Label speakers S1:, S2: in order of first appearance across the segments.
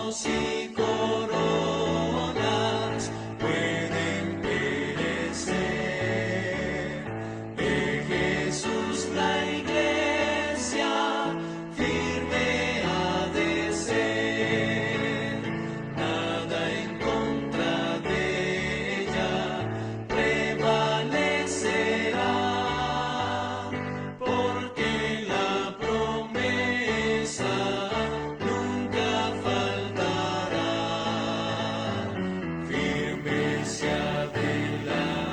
S1: tronos y coronas pueden perecer. De Jesús la iglesia firme ha de ser. Nada en contra de ella prevalecerá, porque la promesa nunca faltará. Firme se adelante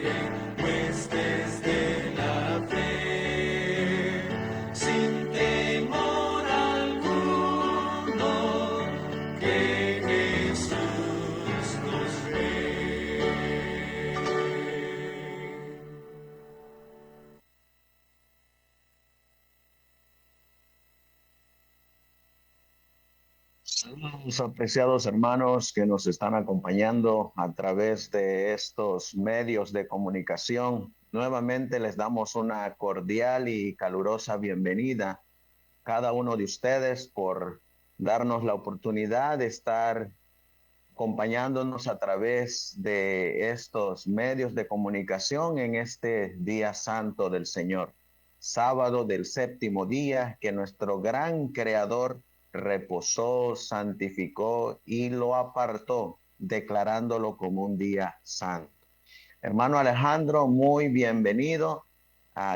S1: en huestes de la fe, sin temor alguno, que Jesús nos ve.
S2: Saludos, apreciados hermanos que nos están acompañando a través de estos medios de comunicación. Nuevamente les damos una cordial y calurosa bienvenida a cada uno de ustedes por darnos la oportunidad de estar acompañándonos a través de estos medios de comunicación en este día santo del Señor, sábado del séptimo día que nuestro gran Creador reposó, santificó y lo apartó, declarándolo como un día santo. Hermano Alejandro, muy bienvenido.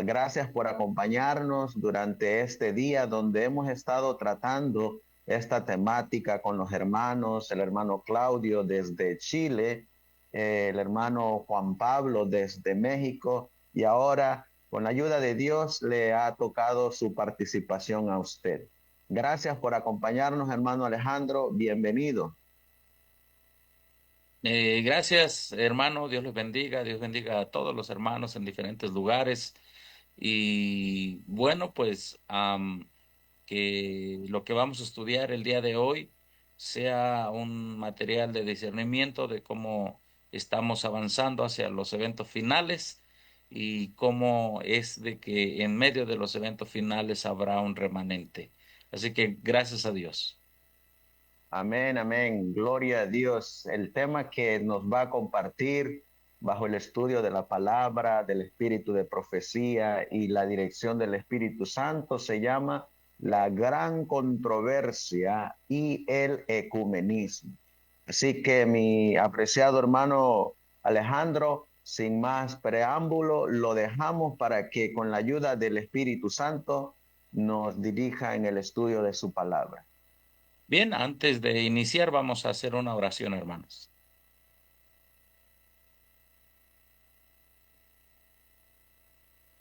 S2: Gracias por acompañarnos durante este día donde hemos estado tratando esta temática con los hermanos, el hermano Claudio desde Chile, el hermano Juan Pablo desde México, y ahora con la ayuda de Dios le ha tocado su participación a usted. Gracias por acompañarnos, hermano Alejandro. Bienvenido.
S3: Gracias, hermano. Dios bendiga a todos los hermanos en diferentes lugares. Y bueno, pues que lo que vamos a estudiar el día de hoy sea un material de discernimiento de cómo estamos avanzando hacia los eventos finales y cómo es de que en medio de los eventos finales habrá un remanente. Así que gracias a Dios.
S2: Amén, amén. Gloria a Dios. El tema que nos va a compartir bajo el estudio de la palabra, del espíritu de profecía y la dirección del Espíritu Santo se llama la gran controversia y el ecumenismo. Así que mi apreciado hermano Alejandro, sin más preámbulo, lo dejamos para que con la ayuda del Espíritu Santo nos dirija en el estudio de su palabra.
S3: Bien, antes de iniciar vamos a hacer una oración, hermanos.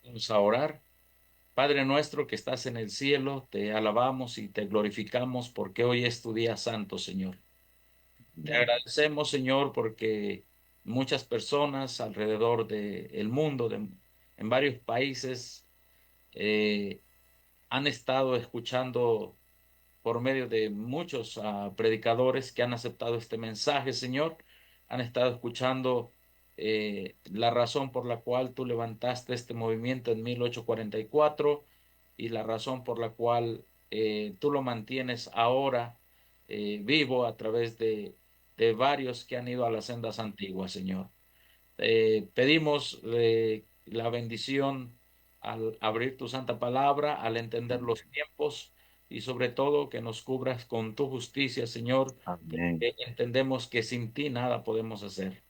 S3: Vamos a orar. Padre nuestro que estás en el cielo, te alabamos y te glorificamos porque hoy es tu día santo, Señor. Te
S2: Amén.
S3: agradecemos, Señor, porque muchas personas alrededor del mundo, en varios países, eh, han estado escuchando por medio de muchos predicadores que han aceptado este mensaje, Señor, han estado escuchando la razón por la cual tú levantaste este movimiento en 1844 y la razón por la cual tú lo mantienes ahora vivo a través de varios que han ido a las sendas antiguas, Señor. Pedimos la bendición al abrir tu santa palabra, al entender los tiempos y sobre todo que nos cubras con tu justicia, Señor,
S2: Amén.
S3: porque entendemos que sin ti nada podemos hacer.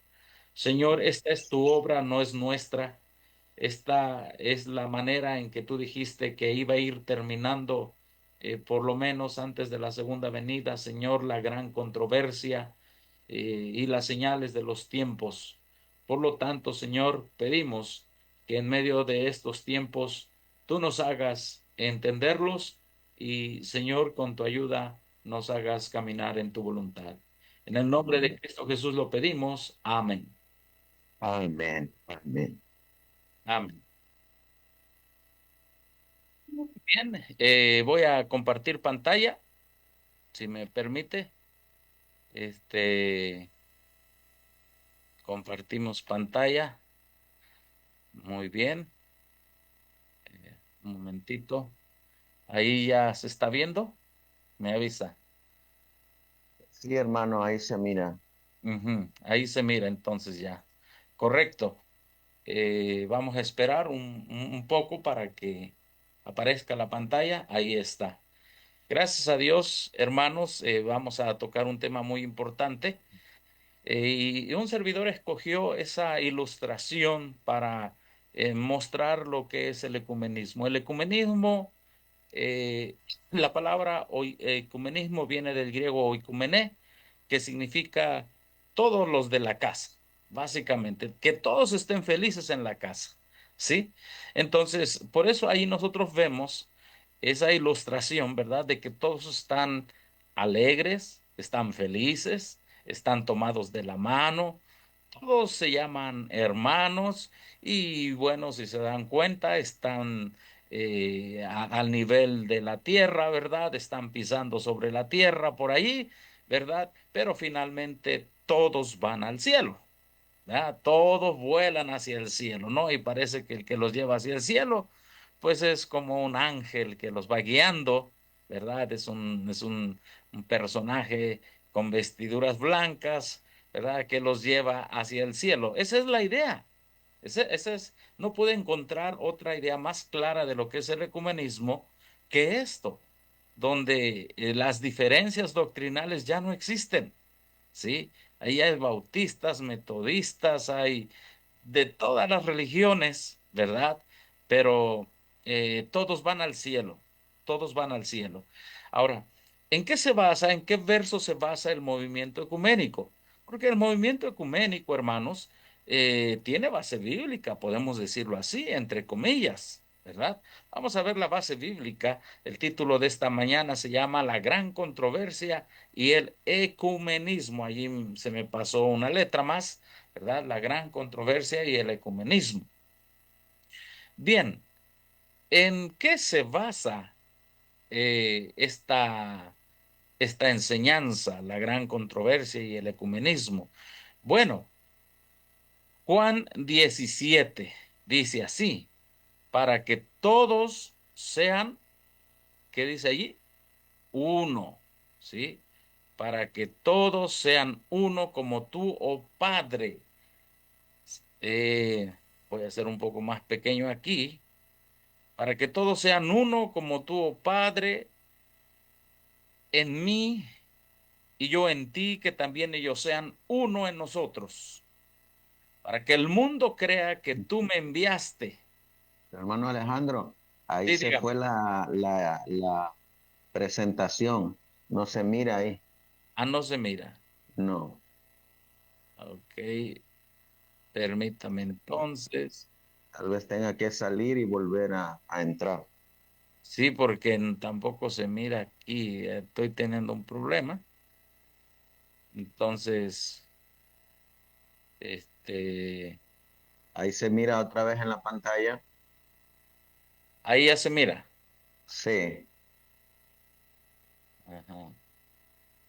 S3: Señor, esta es tu obra, no es nuestra. Esta es la manera en que tú dijiste que iba a ir terminando, por lo menos antes de la segunda venida, Señor, la gran controversia y las señales de los tiempos. Por lo tanto, Señor, pedimos que en medio de estos tiempos tú nos hagas entenderlos y, Señor, con tu ayuda nos hagas caminar en tu voluntad. En el nombre de
S2: Amén.
S3: Cristo Jesús lo pedimos. Amén.
S2: Amén. Amén.
S3: Amén. Bien, voy a compartir pantalla, si me permite. Este, compartimos pantalla. Muy bien. Un momentito. Ahí ya se está viendo. Me avisa.
S2: Sí, hermano, ahí se mira.
S3: Ujú, ahí se mira entonces ya. Correcto. Vamos a esperar un poco para que aparezca la pantalla. Ahí está. Gracias a Dios, hermanos, vamos a tocar un tema muy importante. Y un servidor escogió esa ilustración para mostrar lo que es el ecumenismo. El ecumenismo, eh, la palabra ecumenismo viene del griego oikumené, que significa todos los de la casa, básicamente, que todos estén felices en la casa, ¿sí? Entonces, por eso ahí nosotros vemos esa ilustración, ¿verdad? De que todos están alegres, están felices, están tomados de la mano, todos se llaman hermanos y bueno, si se dan cuenta, están al nivel de la tierra, ¿verdad? Están pisando sobre la tierra por ahí, ¿verdad? Pero finalmente todos van al cielo. ¿Verdad? Todos vuelan hacia el cielo, ¿no? Y parece que el que los lleva hacia el cielo, pues es como un ángel que los va guiando, ¿verdad? Un personaje con vestiduras blancas, ¿verdad? Que los lleva hacia el cielo. Esa es la idea. No puede encontrar otra idea más clara de lo que es el ecumenismo que esto, donde las diferencias doctrinales ya no existen. ¿Sí? Ahí hay bautistas, metodistas, hay de todas las religiones, ¿verdad? Pero todos van al cielo, todos van al cielo. Ahora, ¿en qué se basa, en qué verso se basa el movimiento ecuménico? Porque el movimiento ecuménico, hermanos, tiene base bíblica, podemos decirlo así, entre comillas, ¿verdad? Vamos a ver la base bíblica. El título de esta mañana se llama La gran controversia y el ecumenismo. Allí se me pasó una letra más, ¿verdad? La gran controversia y el ecumenismo. Bien, ¿en qué se basa esta enseñanza, la gran controversia y el ecumenismo? Bueno, Juan 17 dice así, para que todos sean, ¿qué dice allí? Uno, ¿sí? Para que todos sean uno como tú, oh Padre. Voy a hacer un poco más pequeño aquí. Para que todos sean uno como tú, oh Padre, en mí y yo en ti, que también ellos sean uno en nosotros. Para que el mundo crea que tú me enviaste.
S2: Hermano Alejandro, ahí
S3: Sí,
S2: se
S3: dígame.
S2: fue la presentación. No se mira ahí.
S3: Ah, no se mira.
S2: No.
S3: Ok, permítame entonces.
S2: Tal vez tenga que salir y volver a entrar.
S3: Sí, porque tampoco se mira aquí. Estoy teniendo un problema. Entonces, este,
S2: Ahí se mira otra vez en la pantalla.
S3: ahí ya se mira.
S2: Sí.
S3: Ajá.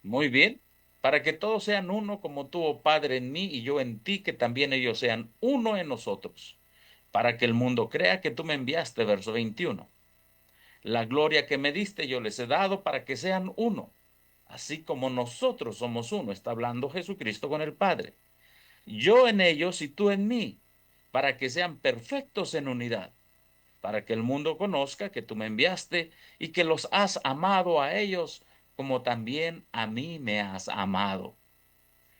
S3: Muy bien. Para que todos sean uno como tú, oh Padre, en mí y yo en ti, que también ellos sean uno en nosotros. Para que el mundo crea que tú me enviaste, verso 21. La gloria que me diste yo les he dado para que sean uno, así como nosotros somos uno. Está hablando Jesucristo con el Padre. Yo en ellos y tú en mí, para que sean perfectos en unidad, para que el mundo conozca que tú me enviaste y que los has amado a ellos como también a mí me has amado.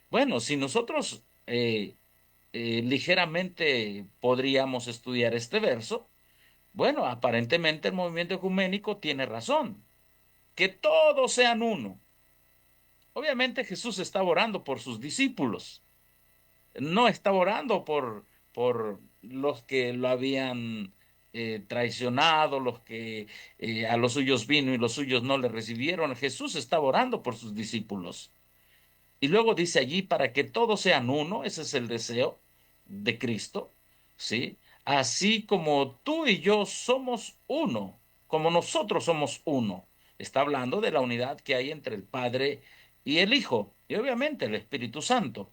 S3: Bueno, si nosotros ligeramente podríamos estudiar este verso, bueno, aparentemente el movimiento ecuménico tiene razón, que todos sean uno. Obviamente Jesús estaba orando por sus discípulos, no estaba orando por los que lo habían traicionado, los que a los suyos vino y los suyos no le recibieron. Jesús estaba orando por sus discípulos. Y luego dice allí, para que todos sean uno, ese es el deseo de Cristo, ¿sí? Así como tú y yo somos uno, como nosotros somos uno. Está hablando de la unidad que hay entre el Padre y el Hijo, y obviamente el Espíritu Santo.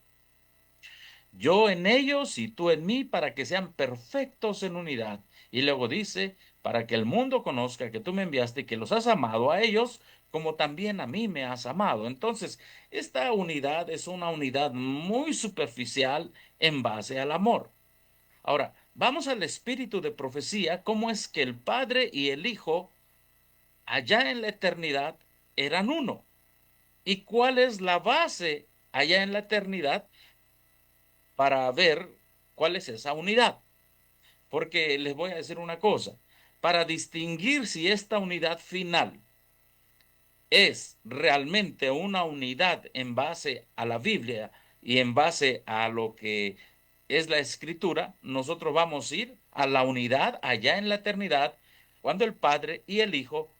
S3: Yo en ellos y tú en mí, para que sean perfectos en unidad. Y luego dice, para que el mundo conozca que tú me enviaste y que los has amado a ellos como también a mí me has amado. Entonces, esta unidad es una unidad muy superficial en base al amor. Ahora, vamos al espíritu de profecía, cómo es que el Padre y el Hijo allá en la eternidad eran uno. ¿Y cuál es la base allá en la eternidad para ver cuál es esa unidad? Porque les voy a decir una cosa, para distinguir si esta unidad final es realmente una unidad en base a la Biblia y en base a lo que es la escritura, nosotros vamos a ir a la unidad allá en la eternidad, cuando el Padre y el Hijo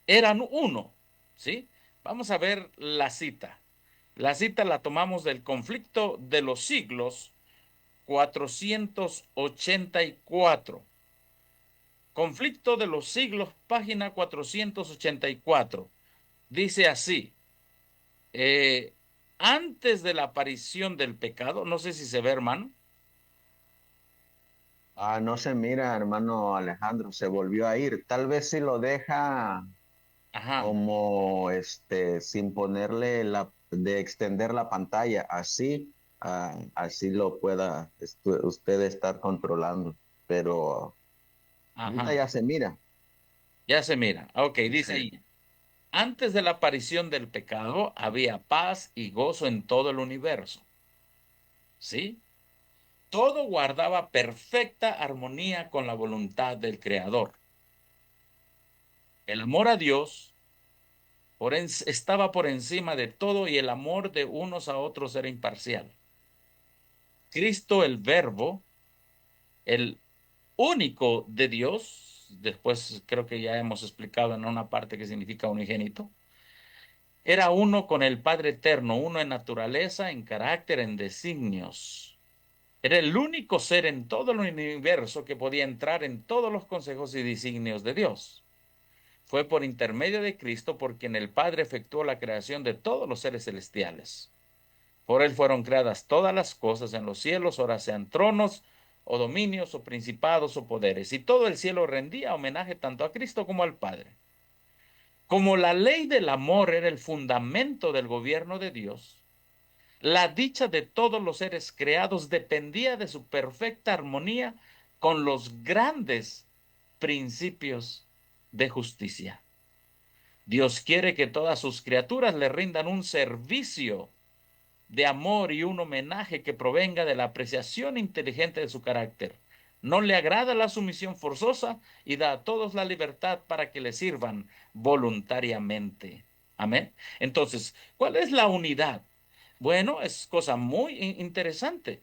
S3: eran uno, ¿sí? Vamos a ver la cita. La cita la tomamos del conflicto de los siglos 484. Conflicto de los siglos, página 484. Dice así, eh, antes de la aparición del pecado, no sé si se ve, hermano.
S2: No se mira, hermano Alejandro, se volvió a ir. Tal vez si lo deja
S3: Ajá,
S2: como sin ponerle de extender la pantalla, así, así lo pueda usted estar controlando. Pero ahorita
S3: ajá,
S2: ya se mira.
S3: ya se mira. Ok, dice
S2: Sí.
S3: ahí, antes de la aparición del pecado había paz y gozo en todo el universo, ¿sí? Todo guardaba perfecta armonía con la voluntad del Creador. El amor a Dios estaba por encima de todo y el amor de unos a otros era imparcial. Cristo, el Verbo, el único de Dios, después creo que ya hemos explicado en una parte que significa unigénito, era uno con el Padre Eterno, uno en naturaleza, en carácter, en designios. Era el único ser en todo el universo que podía entrar en todos los consejos y designios de Dios. Fue por intermedio de Cristo por quien el Padre efectuó la creación de todos los seres celestiales. Por él fueron creadas todas las cosas en los cielos, ora sean tronos o dominios o principados o poderes. Y todo el cielo rendía homenaje tanto a Cristo como al Padre. Como la ley del amor era el fundamento del gobierno de Dios, la dicha de todos los seres creados dependía de su perfecta armonía con los grandes principios de justicia. Dios quiere que todas sus criaturas le rindan un servicio de amor y un homenaje que provenga de la apreciación inteligente de su carácter. No le agrada la sumisión forzosa y da a todos la libertad para que le sirvan voluntariamente. Amén. Entonces, ¿cuál es la unidad? Bueno, es cosa muy interesante.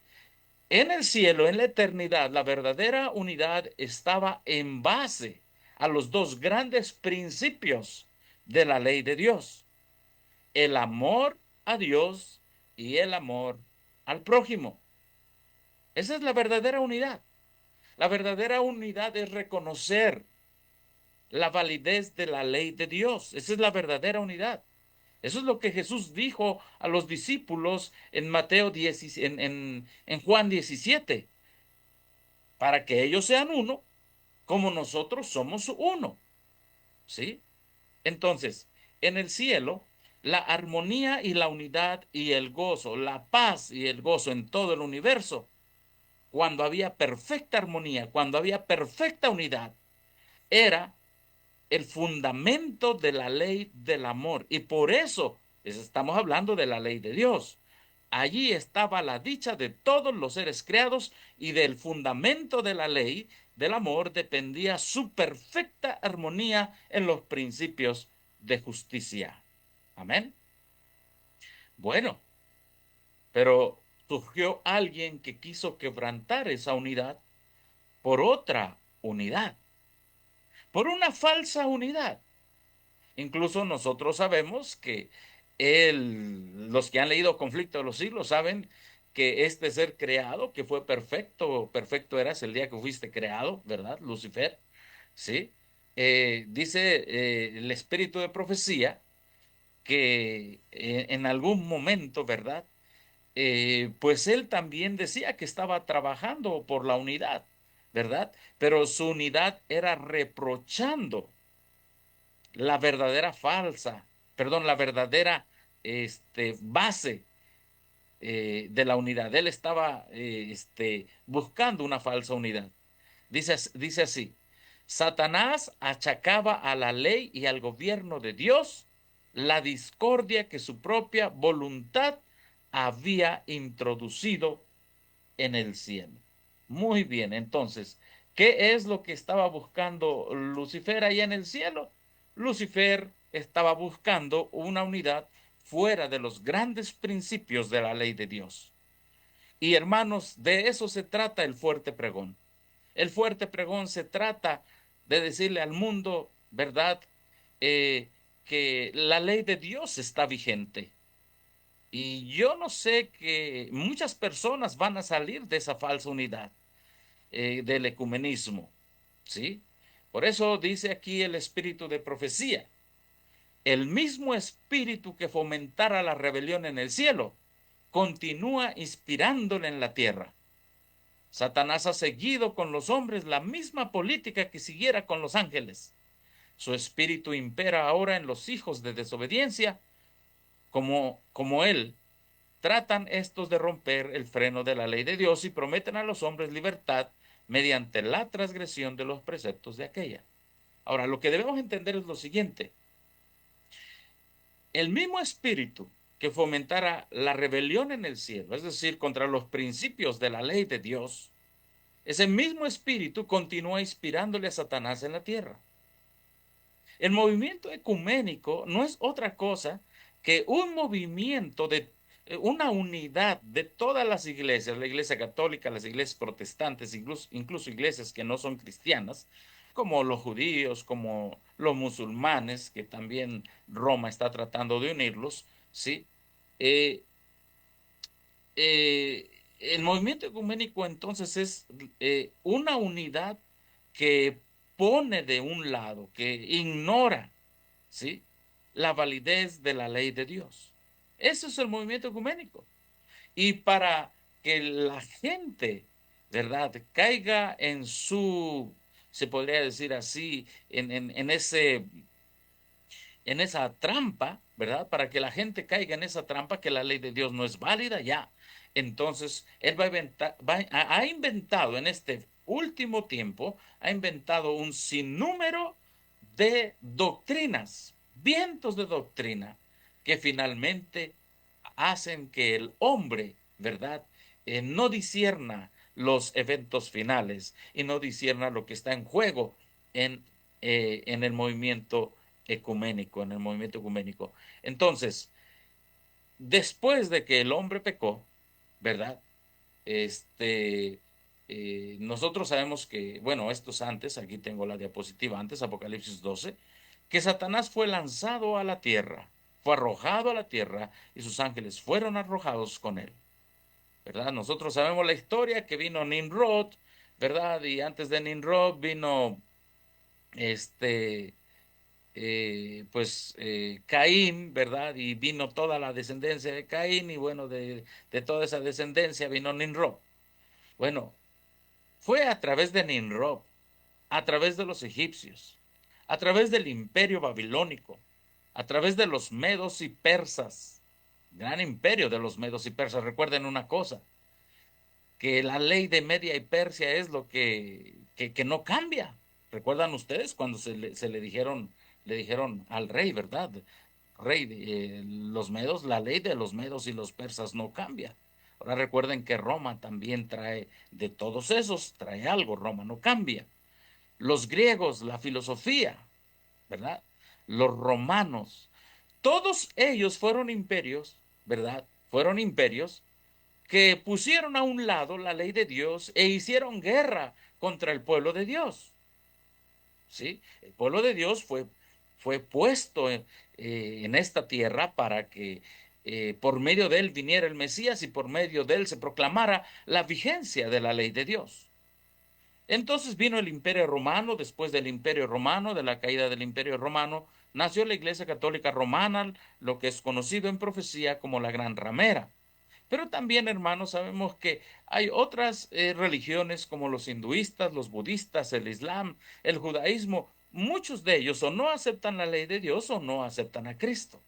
S3: En el cielo, en la eternidad, la verdadera unidad estaba en base a los dos grandes principios de la ley de Dios: el amor a Dios y el amor al prójimo. Esa es la verdadera unidad. La verdadera unidad es reconocer la validez de la ley de Dios. Esa es la verdadera unidad. Eso es lo que Jesús dijo a los discípulos en Mateo 10, en Juan 17, para que ellos sean uno, como nosotros somos uno. ¿Sí? Entonces, en el cielo, la armonía y la unidad y el gozo, la paz y el gozo en todo el universo, cuando había perfecta armonía, cuando había perfecta unidad, era el fundamento de la ley del amor. Y por eso estamos hablando de la ley de Dios. Allí estaba la dicha de todos los seres creados y del fundamento de la ley del amor dependía su perfecta armonía en los principios de justicia. Amén. Bueno, pero surgió alguien que quiso quebrantar esa unidad por otra unidad, por una falsa unidad. Incluso nosotros sabemos que los que han leído Conflicto de los Siglos saben que este ser creado, que fue perfecto, perfecto eras el día que fuiste creado, ¿verdad? Lucifer, ¿sí? Dice el espíritu de profecía que en algún momento, ¿verdad? Pues él también decía que estaba trabajando por la unidad, ¿verdad? Pero su unidad era reprochando la verdadera la verdadera base de la unidad. Él estaba buscando una falsa unidad. Dice así, Satanás achacaba a la ley y al gobierno de Dios la discordia que su propia voluntad había introducido en el cielo. Muy bien, entonces, ¿qué es lo que estaba buscando Lucifer allá en el cielo? Lucifer estaba buscando una unidad fuera de los grandes principios de la ley de Dios. Y hermanos, de eso se trata el fuerte pregón. El fuerte pregón se trata de decirle al mundo, ¿verdad? Que la ley de Dios está vigente. Y yo no sé que muchas personas van a salir de esa falsa unidad del ecumenismo, ¿sí? Por eso dice aquí el espíritu de profecía. El mismo espíritu que fomentara la rebelión en el cielo continúa inspirándole en la tierra. Satanás ha seguido con los hombres la misma política que siguiera con los ángeles. Su espíritu impera ahora en los hijos de desobediencia, como él. Tratan estos de romper el freno de la ley de Dios y prometen a los hombres libertad mediante la transgresión de los preceptos de aquella. Ahora, lo que debemos entender es lo siguiente. El mismo espíritu que fomentara la rebelión en el cielo, es decir, contra los principios de la ley de Dios, ese mismo espíritu continúa inspirándole a Satanás en la tierra. El movimiento ecuménico no es otra cosa que un movimiento de una unidad de todas las iglesias, la iglesia católica, las iglesias protestantes, incluso iglesias que no son cristianas, como los judíos, como los musulmanes, que también Roma está tratando de unirlos, ¿sí? Eh, el movimiento ecuménico entonces es una unidad que pone de un lado, que ignora, ¿sí?, la validez de la ley de Dios. Eso es el movimiento ecuménico. Y para que la gente, ¿verdad?, caiga en se podría decir así, en esa trampa, ¿verdad? Para que la gente caiga en esa trampa que la ley de Dios no es válida, ya. Entonces, él ha inventado en este último tiempo, ha inventado un sinnúmero de doctrinas, vientos de doctrina, que finalmente hacen que el hombre, ¿verdad?, no discierna los eventos finales y no discierna lo que está en juego en, en el movimiento ecuménico, en el movimiento ecuménico. Entonces, después de que el hombre pecó, ¿verdad? Nosotros sabemos que, bueno, esto es antes, aquí tengo la diapositiva antes, Apocalipsis 12, que Satanás fue lanzado a la tierra, fue arrojado a la tierra y sus ángeles fueron arrojados con él, ¿verdad? Nosotros sabemos la historia que vino Nimrod, ¿verdad? Y antes de Nimrod vino este Caín, ¿verdad? Y vino toda la descendencia de Caín y bueno, de toda esa descendencia vino Nimrod. Bueno, fue a través de Nimrod, a través de los egipcios, a través del imperio babilónico, a través de los medos y persas, gran imperio de los medos y persas. Recuerden una cosa, que la ley de Media y Persia es lo que no cambia. ¿Recuerdan ustedes cuando le dijeron al rey, ¿verdad? Rey, los medos, la ley de los medos y los persas no cambia. Ahora recuerden que Roma también trae de todos esos, trae algo, Roma no cambia. Los griegos, la filosofía, ¿verdad? Los romanos, todos ellos fueron imperios, ¿verdad? Fueron imperios que pusieron a un lado la ley de Dios e hicieron guerra contra el pueblo de Dios. ¿Sí? El pueblo de Dios fue puesto en esta tierra para que por medio de él viniera el Mesías y por medio de él se proclamara la vigencia de la ley de Dios. Entonces vino el Imperio Romano, después del Imperio Romano, de la caída del Imperio Romano, nació la Iglesia Católica Romana, lo que es conocido en profecía como la Gran Ramera. Pero también, hermanos, sabemos que hay otras religiones como los hinduistas, los budistas, el islam, el judaísmo, muchos de ellos o no aceptan la ley de Dios o no aceptan a Cristo.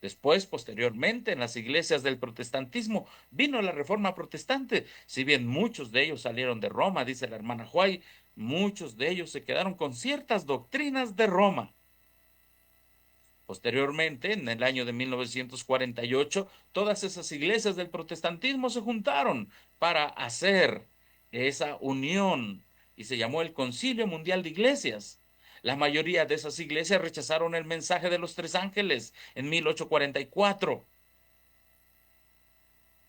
S3: Después, posteriormente, en las iglesias del protestantismo vino la reforma protestante. Si bien muchos de ellos salieron de Roma, dice la hermana White, muchos de ellos se quedaron con ciertas doctrinas de Roma. Posteriormente, en el año de 1948, todas esas iglesias del protestantismo se juntaron para hacer esa unión y se llamó el Concilio Mundial de Iglesias. La mayoría de esas iglesias rechazaron el mensaje de los tres ángeles en 1844.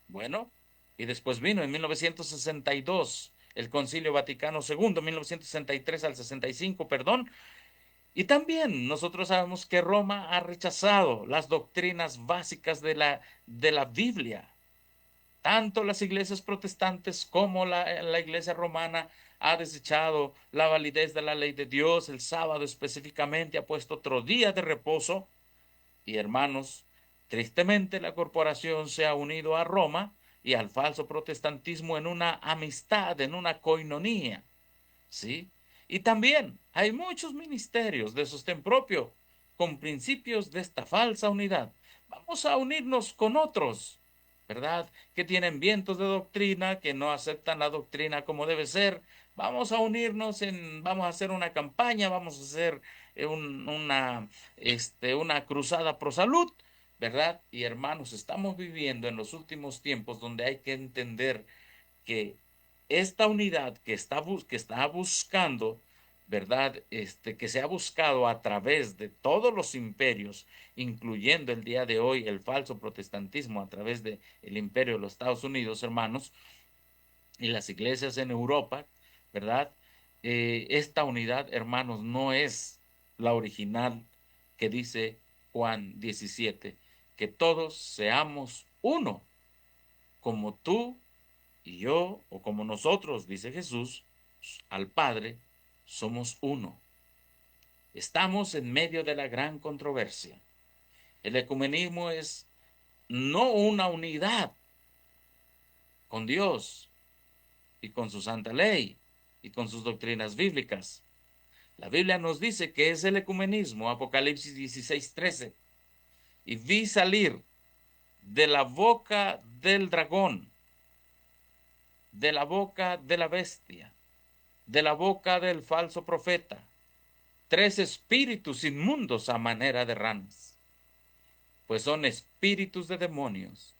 S3: Bueno, y después vino en 1962 el Concilio Vaticano II, 1963 al 65, perdón, y también nosotros sabemos que Roma ha rechazado las doctrinas básicas de la Biblia. Tanto las iglesias protestantes como la iglesia romana ha desechado la validez de la ley de Dios. El sábado específicamente ha puesto otro día de reposo. Y hermanos, tristemente la corporación se ha unido a Roma y al falso protestantismo en una amistad, en una coinonía. ¿Sí? Y también hay muchos ministerios de sostén propio con principios de esta falsa unidad. Vamos a unirnos con otros, ¿verdad? Que tienen vientos de doctrina, que no aceptan la doctrina como debe ser. Vamos a unirnos vamos a hacer una campaña, vamos a hacer una cruzada pro salud, ¿verdad? Y hermanos, estamos viviendo en los últimos tiempos donde hay que entender que esta unidad que está buscando, ¿verdad? Que se ha buscado a través de todos los imperios, incluyendo el día de hoy el falso protestantismo a través del imperio de los Estados Unidos, hermanos, y las iglesias en Europa, ¿verdad? Esta unidad, hermanos, no es la original que dice Juan 17, que todos seamos uno, como tú y yo, o como nosotros, dice Jesús, al Padre, somos uno. Estamos en medio de la gran controversia. El ecumenismo es no una unidad con Dios y con su santa ley y con sus doctrinas bíblicas. La Biblia nos dice que es el ecumenismo, Apocalipsis 16:13. Y vi salir de la boca del dragón, de la boca de la bestia, de la boca del falso profeta, tres espíritus inmundos a manera de ranas, pues son espíritus de demonios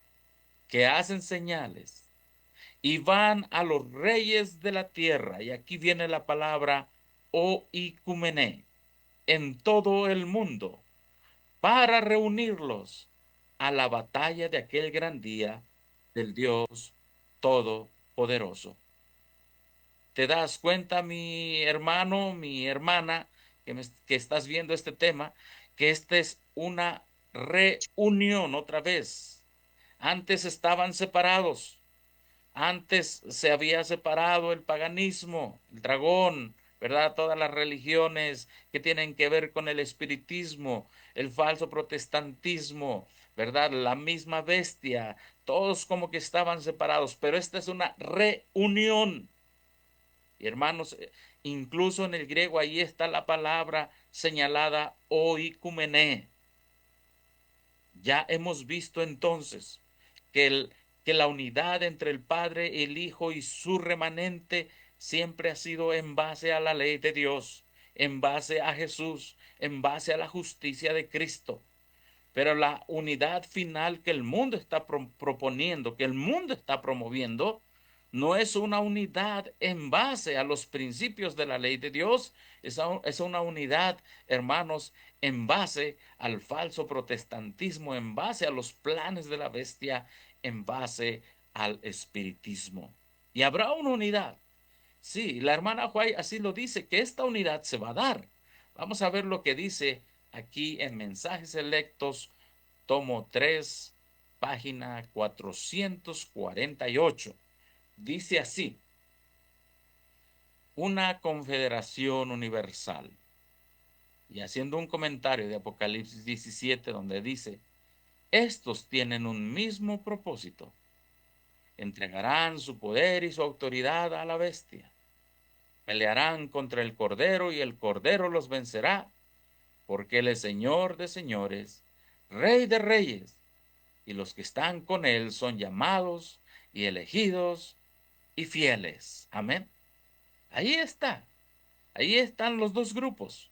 S3: que hacen señales y van a los reyes de la tierra, y aquí viene la palabra oikumené, en todo el mundo, para reunirlos a la batalla de aquel gran día del Dios Todopoderoso. ¿Te das cuenta, mi hermano, mi hermana, que estás viendo este tema, que esta es una reunión otra vez? Antes estaban separados, antes se había separado el paganismo, el dragón, ¿verdad? Todas las religiones que tienen que ver con el espiritismo, el falso protestantismo, ¿verdad? La misma bestia, todos como que estaban separados, pero esta es una reunión. Y hermanos, incluso en el griego ahí está la palabra señalada oikumené. Ya hemos visto entonces que la unidad entre el Padre, el Hijo y su remanente siempre ha sido en base a la ley de Dios, en base a Jesús, en base a la justicia de Cristo. Pero la unidad final que el mundo está proponiendo, que el mundo está promoviendo, no es una unidad en base a los principios de la ley de Dios, es una unidad, hermanos, en base al falso protestantismo, en base a los planes de la bestia, en base al espiritismo. Y habrá una unidad. Sí, la hermana White así lo dice, que esta unidad se va a dar. Vamos a ver lo que dice aquí en Mensajes Selectos, tomo 3, página 448. Dice así: una confederación universal. Y haciendo un comentario de Apocalipsis 17, donde dice: estos tienen un mismo propósito. Entregarán su poder y su autoridad a la bestia. Pelearán contra el Cordero y el Cordero los vencerá, porque Él es Señor de señores, Rey de reyes, y los que están con Él son llamados y elegidos y fieles. Amén. Ahí está. Ahí están los dos grupos.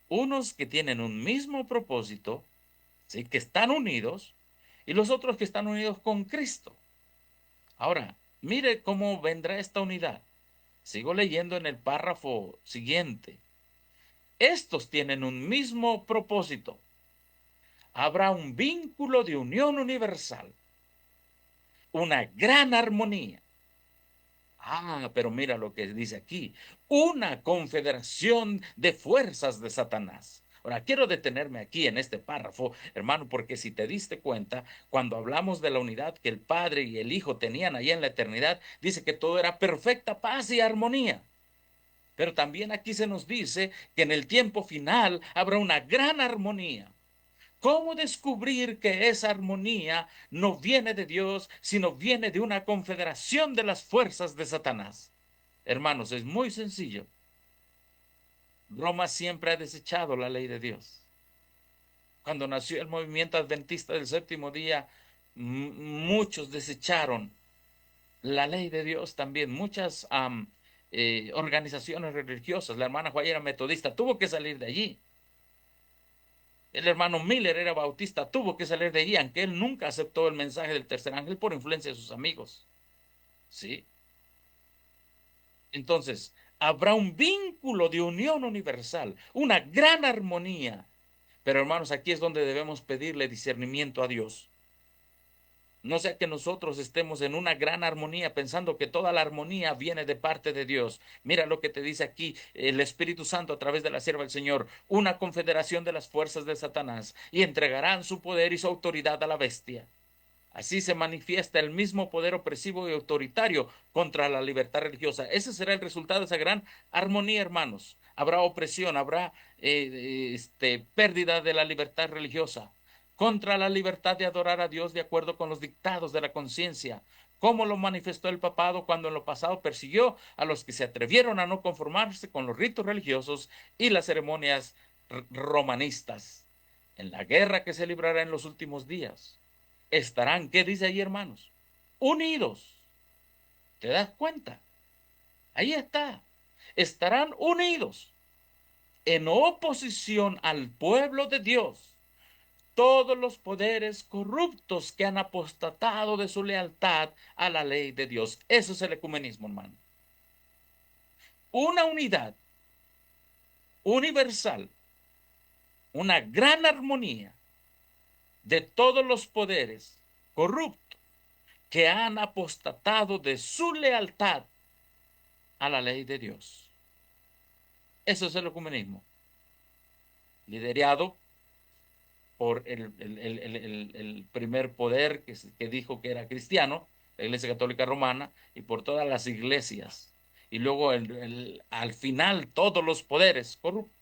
S3: Unos que tienen un mismo propósito, ¿sí? Que están unidos, y los otros que están unidos con Cristo. Ahora, mire cómo vendrá esta unidad. Sigo leyendo en el párrafo siguiente. Estos tienen un mismo propósito. Habrá un vínculo de unión universal, una gran armonía. Pero mira lo que dice aquí, una confederación de fuerzas de Satanás. Ahora, quiero detenerme aquí en este párrafo, hermano, porque si te diste cuenta, cuando hablamos de la unidad que el Padre y el Hijo tenían allá en la eternidad, dice que todo era perfecta paz y armonía. Pero también aquí se nos dice que en el tiempo final habrá una gran armonía. ¿Cómo descubrir que esa armonía no viene de Dios, sino viene de una confederación de las fuerzas de Satanás? Hermanos, es muy sencillo. Roma siempre ha desechado la ley de Dios. Cuando nació el movimiento adventista del séptimo día, muchos desecharon la ley de Dios también. Muchas organizaciones religiosas, la hermana Juárez era metodista, tuvo que salir de allí. El hermano Miller era bautista, tuvo que salir de allí, aunque él nunca aceptó el mensaje del tercer ángel por influencia de sus amigos. ¿Sí? Entonces, habrá un vínculo de unión universal, una gran armonía. Pero hermanos, aquí es donde debemos pedirle discernimiento a Dios. No sea que nosotros estemos en una gran armonía pensando que toda la armonía viene de parte de Dios. Mira lo que te dice aquí el Espíritu Santo a través de la sierva del Señor, una confederación de las fuerzas de Satanás, y entregarán su poder y su autoridad a la bestia. Así se manifiesta el mismo poder opresivo y autoritario contra la libertad religiosa. Ese será el resultado de esa gran armonía, hermanos. Habrá opresión, habrá pérdida de la libertad religiosa contra la libertad de adorar a Dios de acuerdo con los dictados de la conciencia, como lo manifestó el papado cuando en lo pasado persiguió a los que se atrevieron a no conformarse con los ritos religiosos y las ceremonias romanistas. En la guerra que se librará en los últimos días, estarán, ¿qué dice ahí, hermanos? Unidos. ¿Te das cuenta? Ahí está. Estarán unidos en oposición al pueblo de Dios todos los poderes corruptos que han apostatado de su lealtad a la ley de Dios. Eso es el ecumenismo, hermano. Una unidad universal, una gran armonía de todos los poderes corruptos que han apostatado de su lealtad a la ley de Dios. Eso es el ecumenismo, liderado por el primer poder que dijo que era cristiano, la Iglesia Católica Romana, y por todas las iglesias. Y luego al final todos los poderes corruptos.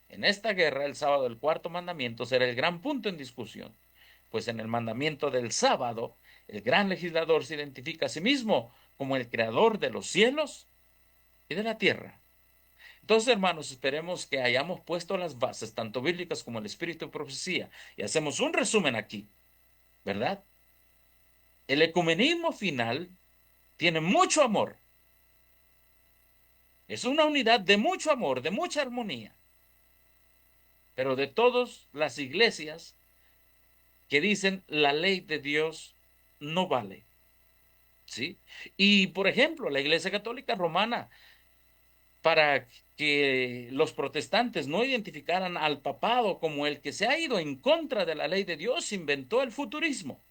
S3: En esta guerra, el sábado del cuarto mandamiento será el gran punto en discusión, pues en el mandamiento del sábado, el gran legislador se identifica a sí mismo como el creador de los cielos y de la tierra. Entonces, hermanos, esperemos que hayamos puesto las bases, tanto bíblicas como el espíritu de profecía, y hacemos un resumen aquí, ¿verdad? El ecumenismo final tiene mucho amor. Es una unidad de mucho amor, de mucha armonía. Pero de todas las iglesias que dicen la ley de Dios no vale. ¿Sí? Y, por ejemplo, la Iglesia Católica Romana, para que los protestantes no identificaran al papado como el que se ha ido en contra de la ley de Dios, inventó el futurismo.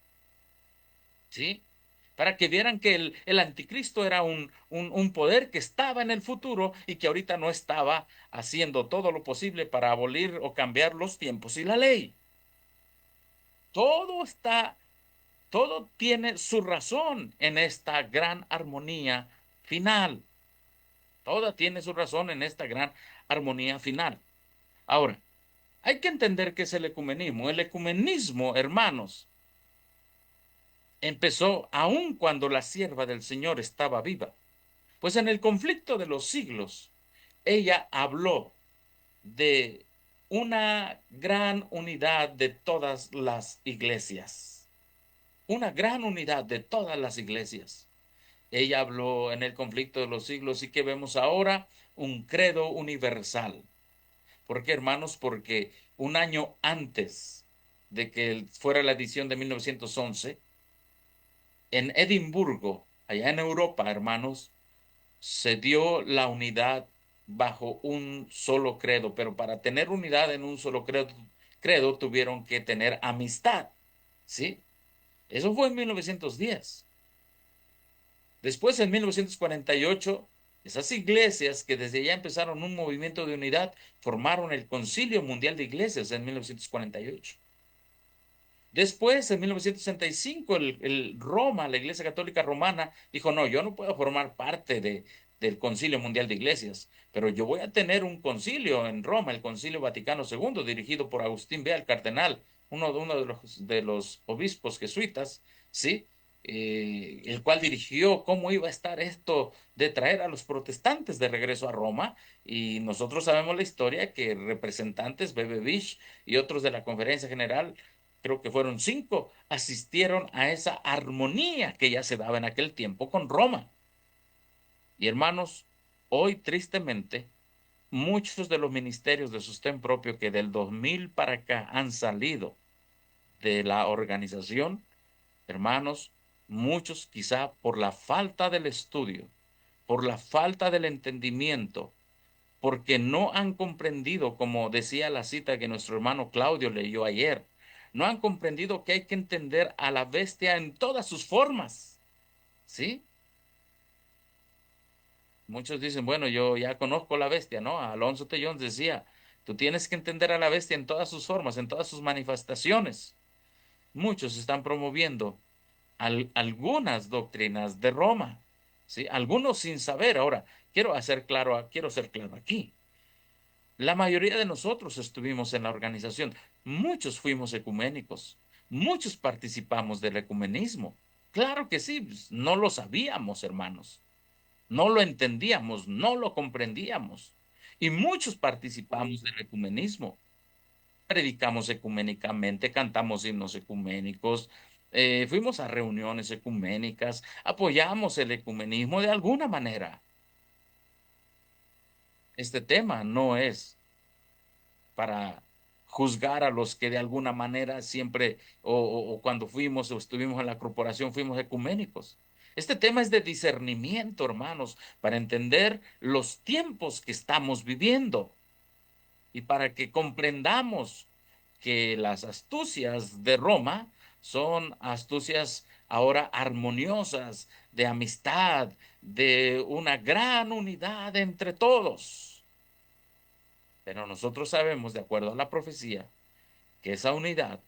S3: ¿Sí? Para que vieran que el anticristo era un poder que estaba en el futuro y que ahorita no estaba haciendo todo lo posible para abolir o cambiar los tiempos y la ley. Todo está, todo tiene su razón en esta gran armonía final. Toda tiene su razón en esta gran armonía final. Ahora, hay que entender qué es el ecumenismo. El ecumenismo, hermanos, empezó aún cuando la sierva del Señor estaba viva. Pues en el conflicto de los siglos, ella habló de una gran unidad de todas las iglesias. Una gran unidad de todas las iglesias. Ella habló en el conflicto de los siglos y que vemos ahora un credo universal. ¿Por qué, hermanos? Porque un año antes de que fuera la edición de 1911, en Edimburgo, allá en Europa, hermanos, se dio la unidad bajo un solo credo, pero para tener unidad en un solo credo tuvieron que tener amistad, ¿sí? Eso fue en 1910. Después, en 1948, esas iglesias que desde ya empezaron un movimiento de unidad formaron el Concilio Mundial de Iglesias en 1948. Después, en 1965, Roma, la Iglesia Católica Romana, dijo, no, yo no puedo formar parte del Concilio Mundial de Iglesias, pero yo voy a tener un concilio en Roma, el Concilio Vaticano II, dirigido por Agustín Bea, el cardenal, uno de los obispos jesuitas, ¿sí? El cual dirigió cómo iba a estar esto de traer a los protestantes de regreso a Roma. Y nosotros sabemos la historia que representantes, Bebe Bish y otros de la Conferencia General, creo que fueron 5, asistieron a esa armonía que ya se daba en aquel tiempo con Roma. Y hermanos, hoy tristemente, muchos de los ministerios de sostén propio que del 2000 para acá han salido de la organización, hermanos, muchos quizá por la falta del estudio, por la falta del entendimiento, porque no han comprendido, como decía la cita que nuestro hermano Claudio leyó ayer, no han comprendido que hay que entender a la bestia en todas sus formas, ¿sí? Muchos dicen, bueno, yo ya conozco la bestia, ¿no? Alonso Tellón decía, tú tienes que entender a la bestia en todas sus formas, en todas sus manifestaciones. Muchos están promoviendo algunas doctrinas de Roma, ¿sí? Algunos sin saber. Ahora, quiero ser claro aquí. La mayoría de nosotros estuvimos en la organización, muchos fuimos ecuménicos, muchos participamos del ecumenismo. Claro que sí, pues, no lo sabíamos, hermanos, no lo entendíamos, no lo comprendíamos. Y muchos participamos del ecumenismo. Predicamos ecuménicamente, cantamos himnos ecuménicos, fuimos a reuniones ecuménicas, apoyamos el ecumenismo de alguna manera. Este tema no es para juzgar a los que de alguna manera siempre o cuando fuimos o estuvimos en la corporación fuimos ecuménicos. Este tema es de discernimiento, hermanos, para entender los tiempos que estamos viviendo y para que comprendamos que las astucias de Roma son astucias ahora armoniosas, de amistad, de una gran unidad entre todos. Pero nosotros sabemos, de acuerdo a la profecía, que esa unidad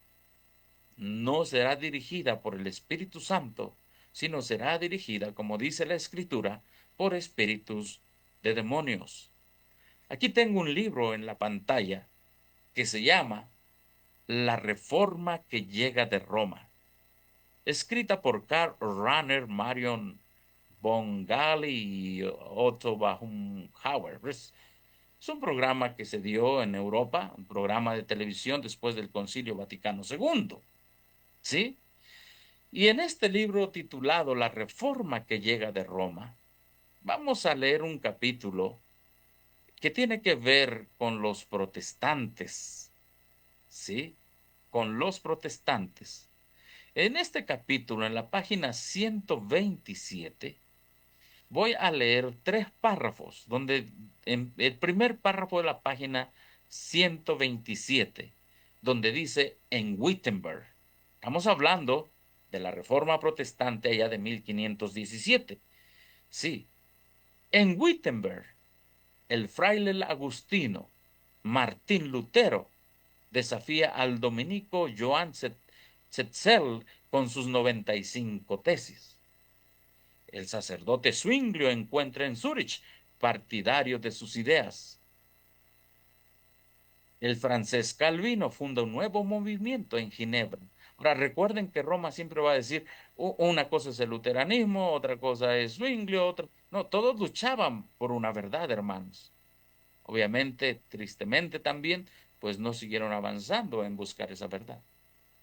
S3: no será dirigida por el Espíritu Santo, sino será dirigida, como dice la Escritura, por espíritus de demonios. Aquí tengo un libro en la pantalla que se llama La Reforma que llega de Roma, escrita por Karl Rahner, Marion Bongali y Otto Baumhauer. Es un programa que se dio en Europa, un programa de televisión después del Concilio Vaticano II, ¿sí? Y en este libro titulado La Reforma que llega de Roma, vamos a leer un capítulo que tiene que ver con los protestantes, ¿sí? Con los protestantes. En este capítulo, en la página 127, voy a leer 3 párrafos, donde en el primer párrafo de la página 127, donde dice en Wittenberg. Estamos hablando de la Reforma Protestante allá de 1517. Sí, en Wittenberg, el fraile agustino Martín Lutero desafía al dominico Johann Tetzel con sus 95 tesis. El sacerdote Zwinglio encuentra en Zúrich partidarios de sus ideas. El francés Calvino funda un nuevo movimiento en Ginebra. Ahora recuerden que Roma siempre va a decir una cosa es el luteranismo, otra cosa es Zwinglio, otra. No, todos luchaban por una verdad, hermanos. Obviamente, tristemente también, pues no siguieron avanzando en buscar esa verdad.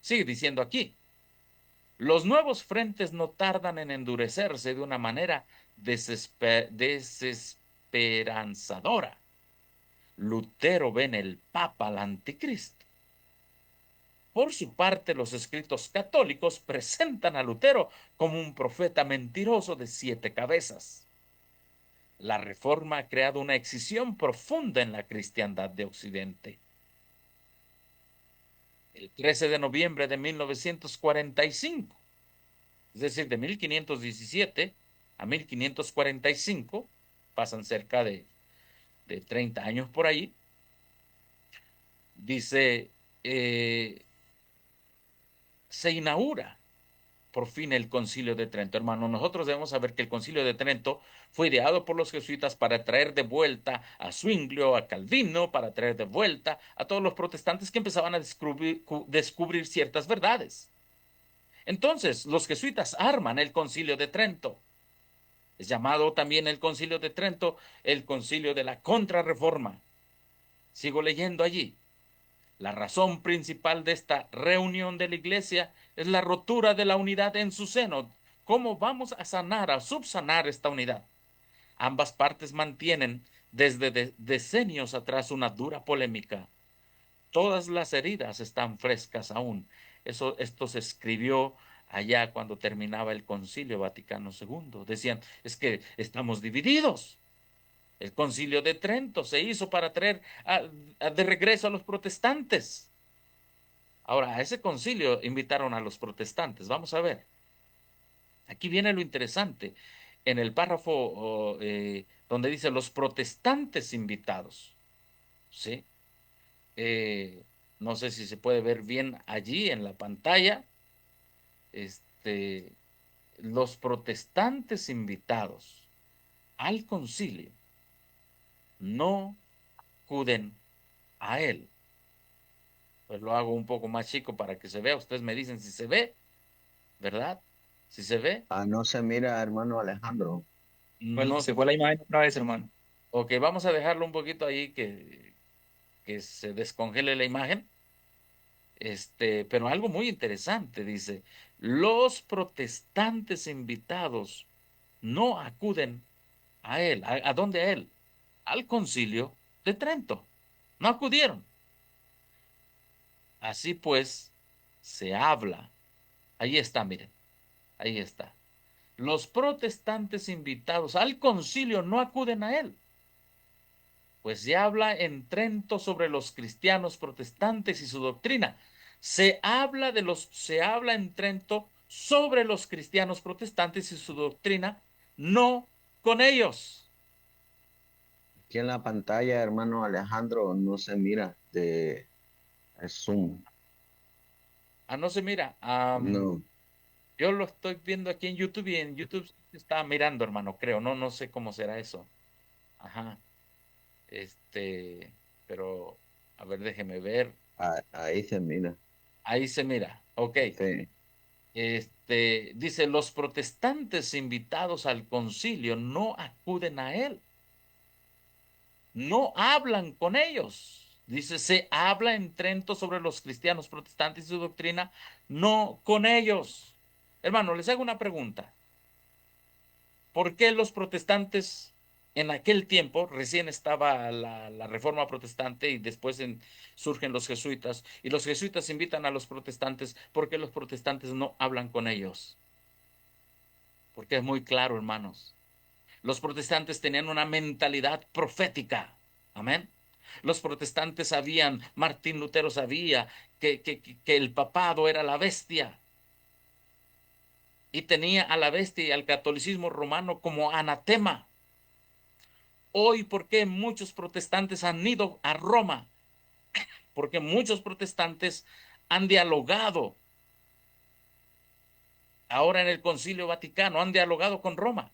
S3: Sigue diciendo aquí, los nuevos frentes no tardan en endurecerse de una manera desesperanzadora. Lutero ve en el Papa al anticristo. Por su parte, los escritos católicos presentan a Lutero como un profeta mentiroso de 7 cabezas. La Reforma ha creado una excisión profunda en la cristiandad de Occidente. El 13 de noviembre de 1945, es decir, de 1517 a 1545, pasan cerca de 30 años por ahí, dice, se inaugura por fin el Concilio de Trento. Hermano, nosotros debemos saber que el Concilio de Trento fue ideado por los jesuitas para traer de vuelta a Zwinglio, a Calvino, para traer de vuelta a todos los protestantes que empezaban a descubrir ciertas verdades. Entonces, los jesuitas arman el Concilio de Trento. Es llamado también el Concilio de Trento el Concilio de la Contrarreforma. Sigo leyendo allí. La razón principal de esta reunión de la iglesia es la rotura de la unidad en su seno. ¿Cómo vamos a sanar, a subsanar esta unidad? Ambas partes mantienen desde decenios atrás una dura polémica. Todas las heridas están frescas aún. Esto se escribió allá cuando terminaba el Concilio Vaticano II. Decían, es que estamos divididos. El Concilio de Trento se hizo para traer de regreso a los protestantes. Ahora, a ese concilio invitaron a los protestantes. Vamos a ver. Aquí viene lo interesante. En el párrafo donde dice los protestantes invitados. ¿Sí? No sé si se puede ver bien allí en la pantalla. Este, los protestantes invitados al concilio no acuden a él. Pues lo hago un poco más chico para que se vea. Ustedes me dicen si se ve, ¿verdad? Si se ve.
S2: Ah, no se mira, hermano Alejandro.
S3: No
S4: Se
S3: se...
S4: fue la imagen otra vez, hermano.
S3: Ok, vamos a dejarlo un poquito ahí que se descongele la imagen. Pero algo muy interesante, dice, los protestantes invitados no acuden a él. ¿A dónde a él? Al concilio de Trento. No acudieron. Así pues, se habla. Ahí está, miren. Ahí está. Los protestantes invitados al concilio no acuden a él, pues se habla en Trento sobre los cristianos protestantes y su doctrina. Se habla en Trento sobre los cristianos protestantes y su doctrina, no con ellos.
S2: Aquí en la pantalla, hermano Alejandro, no se mira de Zoom.
S3: No se mira.
S2: No.
S3: Yo lo estoy viendo aquí en YouTube y en YouTube se está mirando, hermano, creo. No sé cómo será eso. Ajá. Pero, a ver, déjeme ver.
S2: Ahí se mira.
S3: Ahí se mira. Ok.
S2: Sí.
S3: Dice, los protestantes invitados al concilio no acuden a él, no hablan con ellos. Dice, se habla en Trento sobre los cristianos protestantes y su doctrina, no con ellos. Hermano, les hago una pregunta. ¿Por qué los protestantes en aquel tiempo, recién estaba la Reforma Protestante y después surgen los jesuitas, y los jesuitas invitan a los protestantes, ¿por qué los protestantes no hablan con ellos? Porque es muy claro, hermanos. Los protestantes tenían una mentalidad profética. Amén. Los protestantes sabían, Martín Lutero sabía que el papado era la bestia y tenía a la bestia y al catolicismo romano como anatema. Hoy, ¿por qué muchos protestantes han ido a Roma? Porque muchos protestantes han dialogado ahora en el Concilio Vaticano, han dialogado con Roma.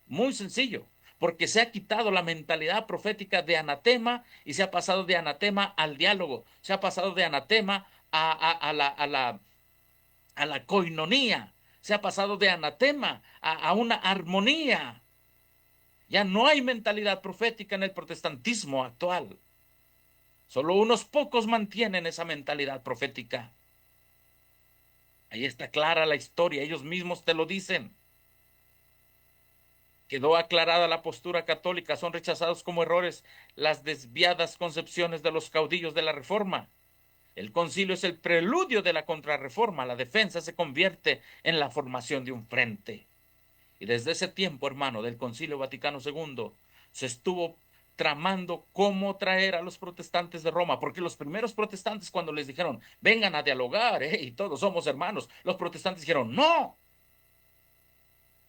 S3: Muy sencillo, porque se ha quitado la mentalidad profética de anatema y se ha pasado de anatema al diálogo, se ha pasado de anatema a la coinonía, se ha pasado de anatema a una armonía. Ya no hay mentalidad profética en el protestantismo actual. Solo unos pocos mantienen esa mentalidad profética. Ahí está clara la historia, ellos mismos te lo dicen. Quedó aclarada la postura católica, son rechazados como errores las desviadas concepciones de los caudillos de la Reforma. El concilio es el preludio de la contrarreforma, la defensa se convierte en la formación de un frente. Y desde ese tiempo, hermano, del Concilio Vaticano II, se estuvo tramando cómo traer a los protestantes de Roma, porque los primeros protestantes cuando les dijeron, vengan a dialogar, y todos somos hermanos, los protestantes dijeron, no,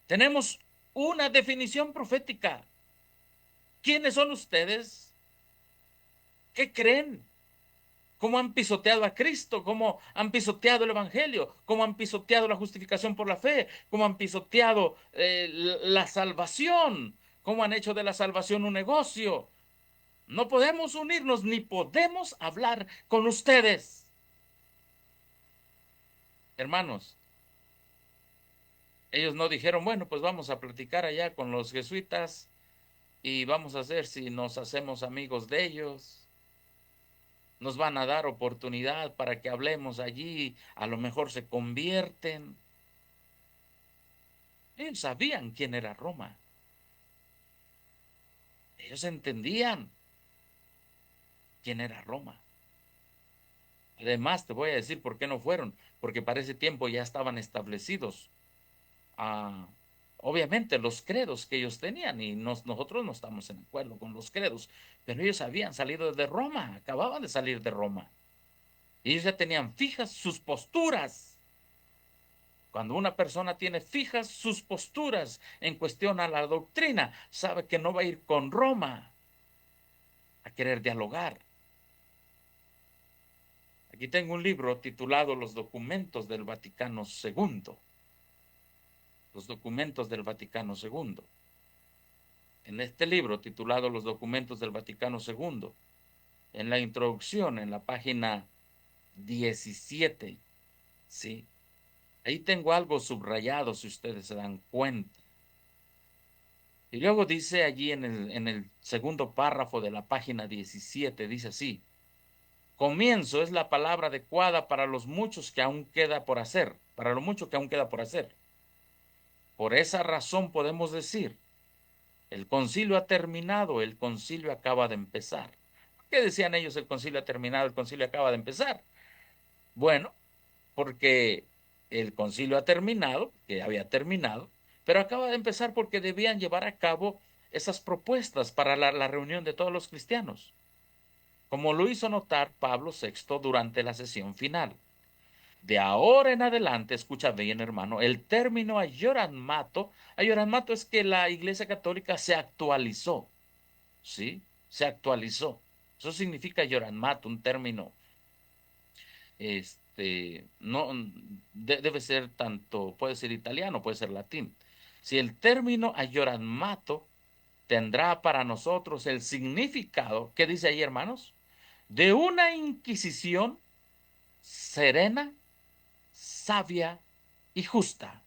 S3: tenemos una definición profética. ¿Quiénes son ustedes? ¿Qué creen? ¿Cómo han pisoteado a Cristo? ¿Cómo han pisoteado el Evangelio? ¿Cómo han pisoteado la justificación por la fe? ¿Cómo han pisoteado la salvación? ¿Cómo han hecho de la salvación un negocio? No podemos unirnos ni podemos hablar con ustedes. Hermanos, ellos no dijeron, bueno, pues vamos a platicar allá con los jesuitas y vamos a ver si nos hacemos amigos de ellos. Nos van a dar oportunidad para que hablemos allí, a lo mejor se convierten. Ellos sabían quién era Roma. Ellos entendían quién era Roma. Además, te voy a decir por qué no fueron, porque para ese tiempo ya estaban establecidos, ah, obviamente, los credos que ellos tenían, y nosotros no estamos en acuerdo con los credos, pero ellos habían salido de Roma, acababan de salir de Roma. Y ellos ya tenían fijas sus posturas. Cuando una persona tiene fijas sus posturas en cuestión a la doctrina, sabe que no va a ir con Roma a querer dialogar. Aquí tengo un libro titulado Los documentos del Vaticano II. Los documentos del Vaticano II. En este libro titulado Los documentos del Vaticano II, en la introducción, en la página 17, ¿sí? Ahí tengo algo subrayado, si ustedes se dan cuenta. Y luego dice allí en el segundo párrafo de la página 17, dice así: comienzo es la palabra adecuada para los muchos que aún queda por hacer, para lo mucho que aún queda por hacer. Por esa razón podemos decir, el concilio ha terminado, el concilio acaba de empezar. ¿Qué decían ellos? El concilio ha terminado, el concilio acaba de empezar. Bueno, porque el concilio ha terminado, que había terminado, pero acaba de empezar porque debían llevar a cabo esas propuestas para la reunión de todos los cristianos, como lo hizo notar Pablo VI durante la sesión final. De ahora en adelante, escucha bien, hermano, el término ayoranmato es que la Iglesia Católica se actualizó, ¿sí? Se actualizó. Eso significa ayoranmato, un término, no, debe ser tanto, puede ser italiano, puede ser latín. Si el término ayoranmato tendrá para nosotros el significado, ¿qué dice ahí, hermanos? De una inquisición serena, sabia y justa,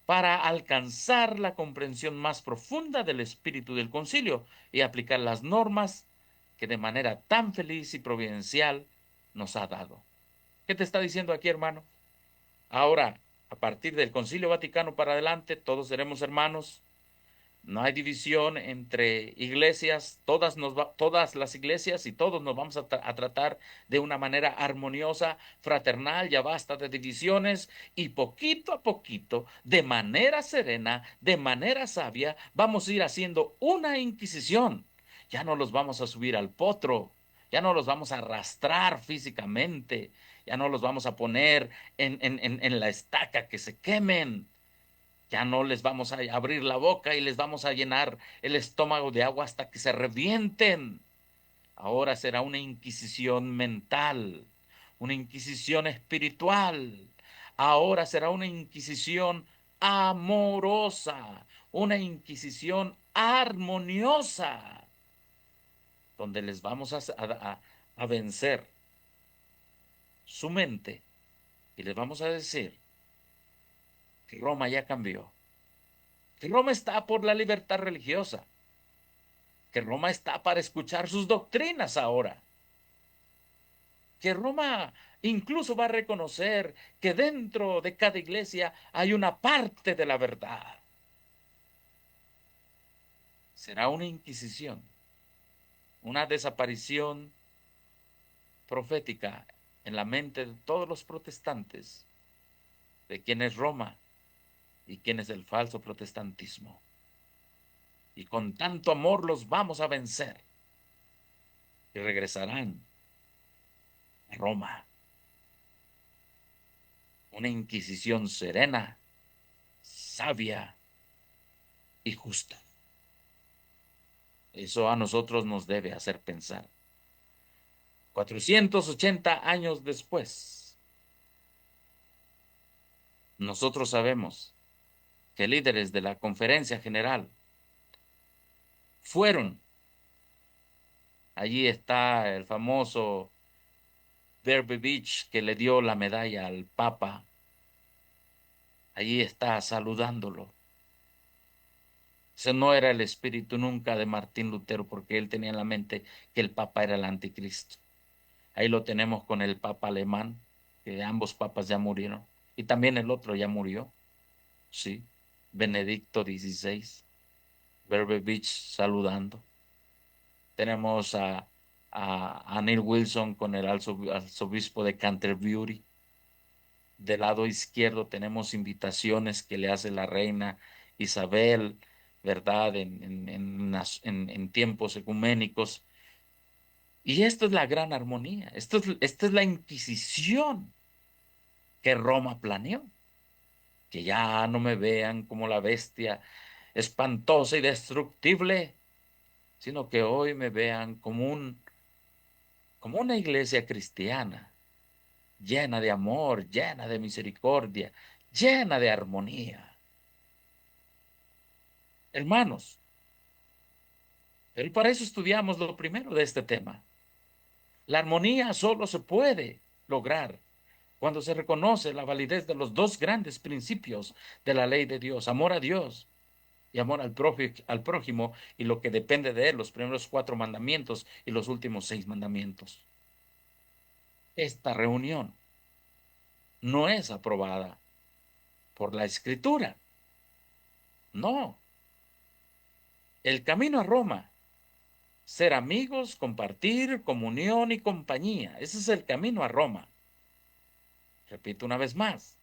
S3: para alcanzar la comprensión más profunda del espíritu del concilio y aplicar las normas que de manera tan feliz y providencial nos ha dado. ¿Qué te está diciendo aquí, hermano? Ahora, a partir del Concilio Vaticano para adelante, todos seremos hermanos. No hay división entre iglesias, todas las iglesias y todos nos vamos a tratar de una manera armoniosa, fraternal, ya basta de divisiones y poquito a poquito, de manera serena, de manera sabia, vamos a ir haciendo una inquisición. Ya no los vamos a subir al potro, ya no los vamos a arrastrar físicamente, ya no los vamos a poner en la estaca que se quemen. Ya no les vamos a abrir la boca y les vamos a llenar el estómago de agua hasta que se revienten. Ahora será una inquisición mental, una inquisición espiritual. Ahora será una inquisición amorosa, una inquisición armoniosa, donde les vamos a vencer su mente y les vamos a decir que Roma ya cambió. que Roma está por la libertad religiosa, que Roma está para escuchar sus doctrinas ahora, que Roma incluso va a reconocer que dentro de cada iglesia hay una parte de la verdad. Será una inquisición, una desaparición profética en la mente de todos los protestantes de quién es Roma y quién es el falso protestantismo. Y con tanto amor los vamos a vencer y regresarán a Roma. Una inquisición serena, sabia y justa. Eso a nosotros nos debe hacer pensar. 480 años después, nosotros sabemos que líderes de la Conferencia General fueron. Allí está el famoso Berbevich que le dio la medalla al Papa. Allí está saludándolo. Ese no era el espíritu nunca de Martín Lutero, porque él tenía en la mente que el Papa era el anticristo. Ahí lo tenemos con el Papa alemán, que ambos papas ya murieron. Y también el otro ya murió, sí, Benedicto XVI, Berbevich saludando. Tenemos a Neil Wilson con el arzobispo de Canterbury. Del lado izquierdo tenemos invitaciones que le hace la reina Isabel, ¿verdad? En tiempos ecuménicos. Y esto es la gran armonía. Esta es la Inquisición que Roma planeó. Que ya no me vean como la bestia espantosa y destructible, sino que hoy me vean como una iglesia cristiana, llena de amor, llena de misericordia, llena de armonía. Hermanos, pero para eso estudiamos lo primero de este tema. La armonía solo se puede lograr cuando se reconoce la validez de los dos grandes principios de la ley de Dios, amor a Dios y amor al prójimo, y lo que depende de él, los primeros 4 mandamientos y los últimos 6 mandamientos. Esta reunión no es aprobada por la Escritura. No. El camino a Roma, ser amigos, compartir, comunión y compañía. Ese es el camino a Roma. Repito una vez más.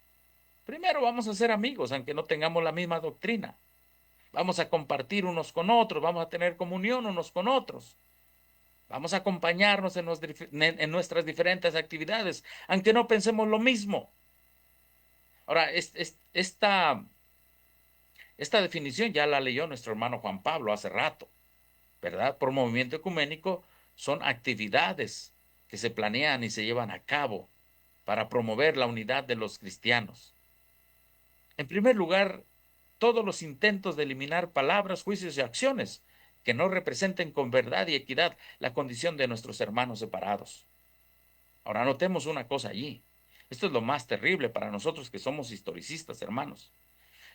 S3: Primero vamos a ser amigos, aunque no tengamos la misma doctrina. Vamos a compartir unos con otros, vamos a tener comunión unos con otros. Vamos a acompañarnos en nuestras diferentes actividades, aunque no pensemos lo mismo. Ahora, esta definición ya la leyó nuestro hermano Juan Pablo hace rato, ¿verdad? Por movimiento ecuménico son actividades que se planean y se llevan a cabo para promover la unidad de los cristianos. En primer lugar, todos los intentos de eliminar palabras, juicios y acciones que no representen con verdad y equidad la condición de nuestros hermanos separados. Ahora notemos una cosa allí. Esto es lo más terrible para nosotros que somos historicistas, hermanos.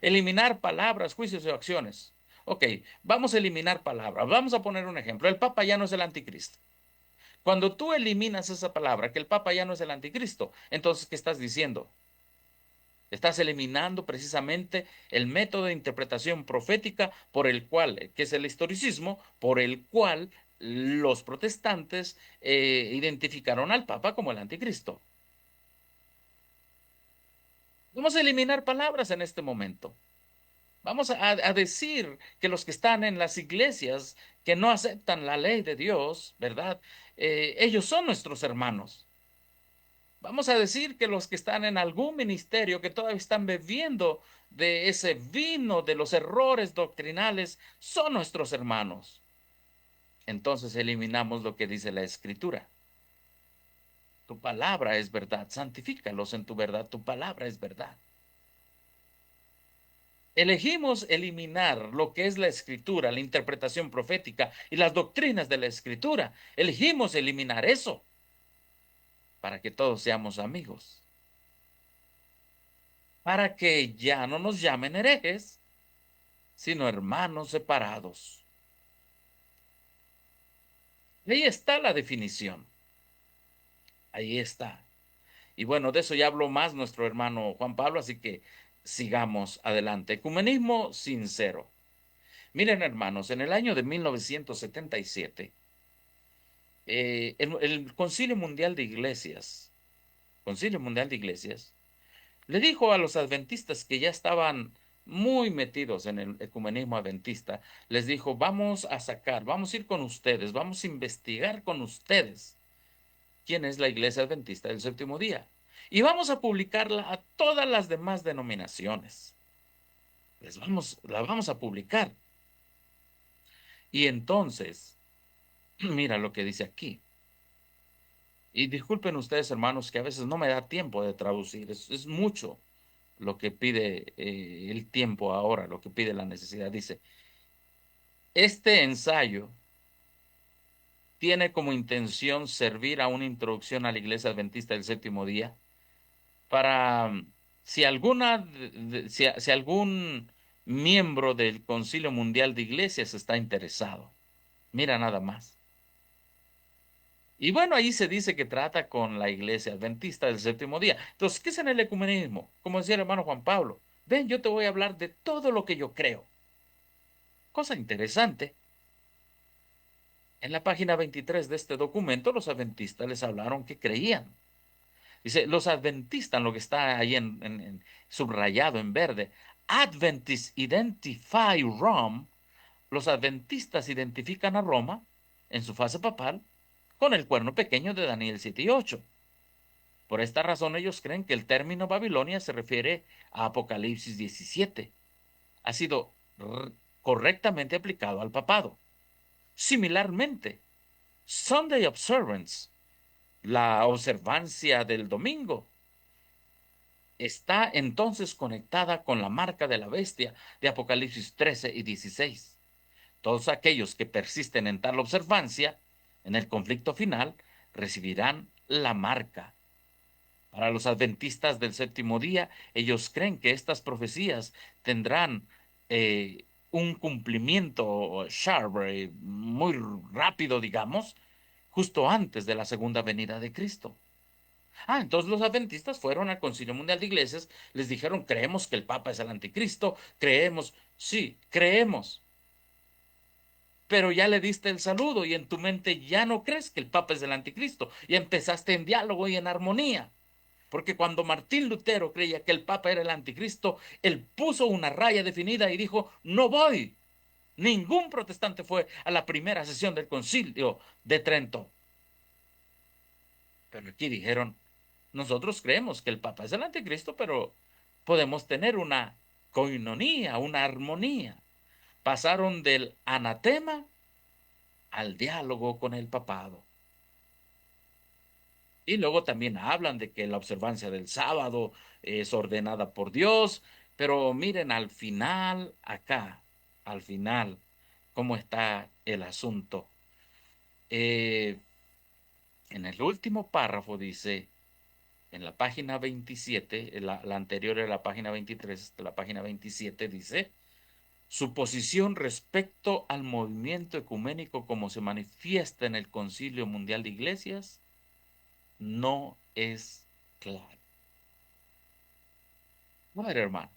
S3: Eliminar palabras, juicios o acciones. Ok, vamos a eliminar palabras. Vamos a poner un ejemplo. El Papa ya no es el anticristo. Cuando tú eliminas esa palabra, que el Papa ya no es el anticristo, entonces, ¿qué estás diciendo? Estás eliminando precisamente el método de interpretación profética por el cual, que es el historicismo, por el cual los protestantes identificaron al Papa como el anticristo. Vamos a eliminar palabras en este momento. Vamos a decir que los que están en las iglesias que no aceptan la ley de Dios, ¿verdad? Ellos son nuestros hermanos. Vamos a decir que los que están en algún ministerio que todavía están bebiendo de ese vino de los errores doctrinales son nuestros hermanos. Entonces eliminamos lo que dice la Escritura. Tu palabra es verdad, santifícalos en tu verdad, tu palabra es verdad. Elegimos eliminar lo que es la Escritura, la interpretación profética y las doctrinas de la Escritura. Elegimos eliminar eso para que todos seamos amigos. Para que ya no nos llamen herejes, sino hermanos separados. Ahí está la definición. Ahí está. Y bueno, de eso ya habló más nuestro hermano Juan Pablo, así que sigamos adelante. Ecumenismo sincero. Miren, hermanos, en el año de 1977, el Concilio Mundial de Iglesias, le dijo a los adventistas que ya estaban muy metidos en el ecumenismo adventista, les dijo, vamos a ir con ustedes, vamos a investigar con ustedes quién es la Iglesia Adventista del Séptimo Día. Y vamos a publicarla a todas las demás denominaciones. La vamos a publicar. Y entonces, mira lo que dice aquí. Y disculpen ustedes, hermanos, que a veces no me da tiempo de traducir. Es mucho lo que pide el tiempo ahora, lo que pide la necesidad. Dice, este ensayo tiene como intención servir a una introducción a la Iglesia Adventista del Séptimo Día para si algún miembro del Concilio Mundial de Iglesias está interesado. Mira nada más. Y bueno, ahí se dice que trata con la Iglesia Adventista del Séptimo Día. Entonces, ¿qué es en el ecumenismo? Como decía el hermano Juan Pablo, ven, yo te voy a hablar de todo lo que yo creo. Cosa interesante. En la página 23 de este documento, los adventistas les hablaron que creían. Dice, los adventistas, lo que está ahí subrayado en verde, Adventists identify Rome, los adventistas identifican a Roma en su fase papal con el cuerno pequeño de Daniel 7 y 8. Por esta razón ellos creen que el término Babilonia se refiere a Apocalipsis 17. Ha sido correctamente aplicado al papado. Similarmente, Sunday Observance, la observancia del domingo, está entonces conectada con la marca de la bestia de Apocalipsis 13 y 16. Todos aquellos que persisten en tal observancia, en el conflicto final, recibirán la marca. Para los adventistas del séptimo día, ellos creen que estas profecías tendrán un cumplimiento sharp, muy rápido, digamos, justo antes de la segunda venida de Cristo. Entonces los adventistas fueron al Concilio Mundial de Iglesias, les dijeron, creemos que el Papa es el anticristo, creemos, sí, creemos, pero ya le diste el saludo y en tu mente ya no crees que el Papa es el anticristo, y empezaste en diálogo y en armonía. Porque cuando Martín Lutero creía que el Papa era el anticristo, él puso una raya definida y dijo, no voy. Ningún protestante fue a la primera sesión del Concilio de Trento. Pero aquí dijeron, nosotros creemos que el Papa es el anticristo, pero podemos tener una coinonía, una armonía. Pasaron del anatema al diálogo con el papado. Y luego también hablan de que la observancia del sábado es ordenada por Dios, pero miren al final, acá, al final, cómo está el asunto. Eh, en el último párrafo dice, en la página 27, la anterior era la página 23, la página 27 dice, su posición respecto al movimiento ecuménico como se manifiesta en el Concilio Mundial de Iglesias no es clara. A ver, hermano,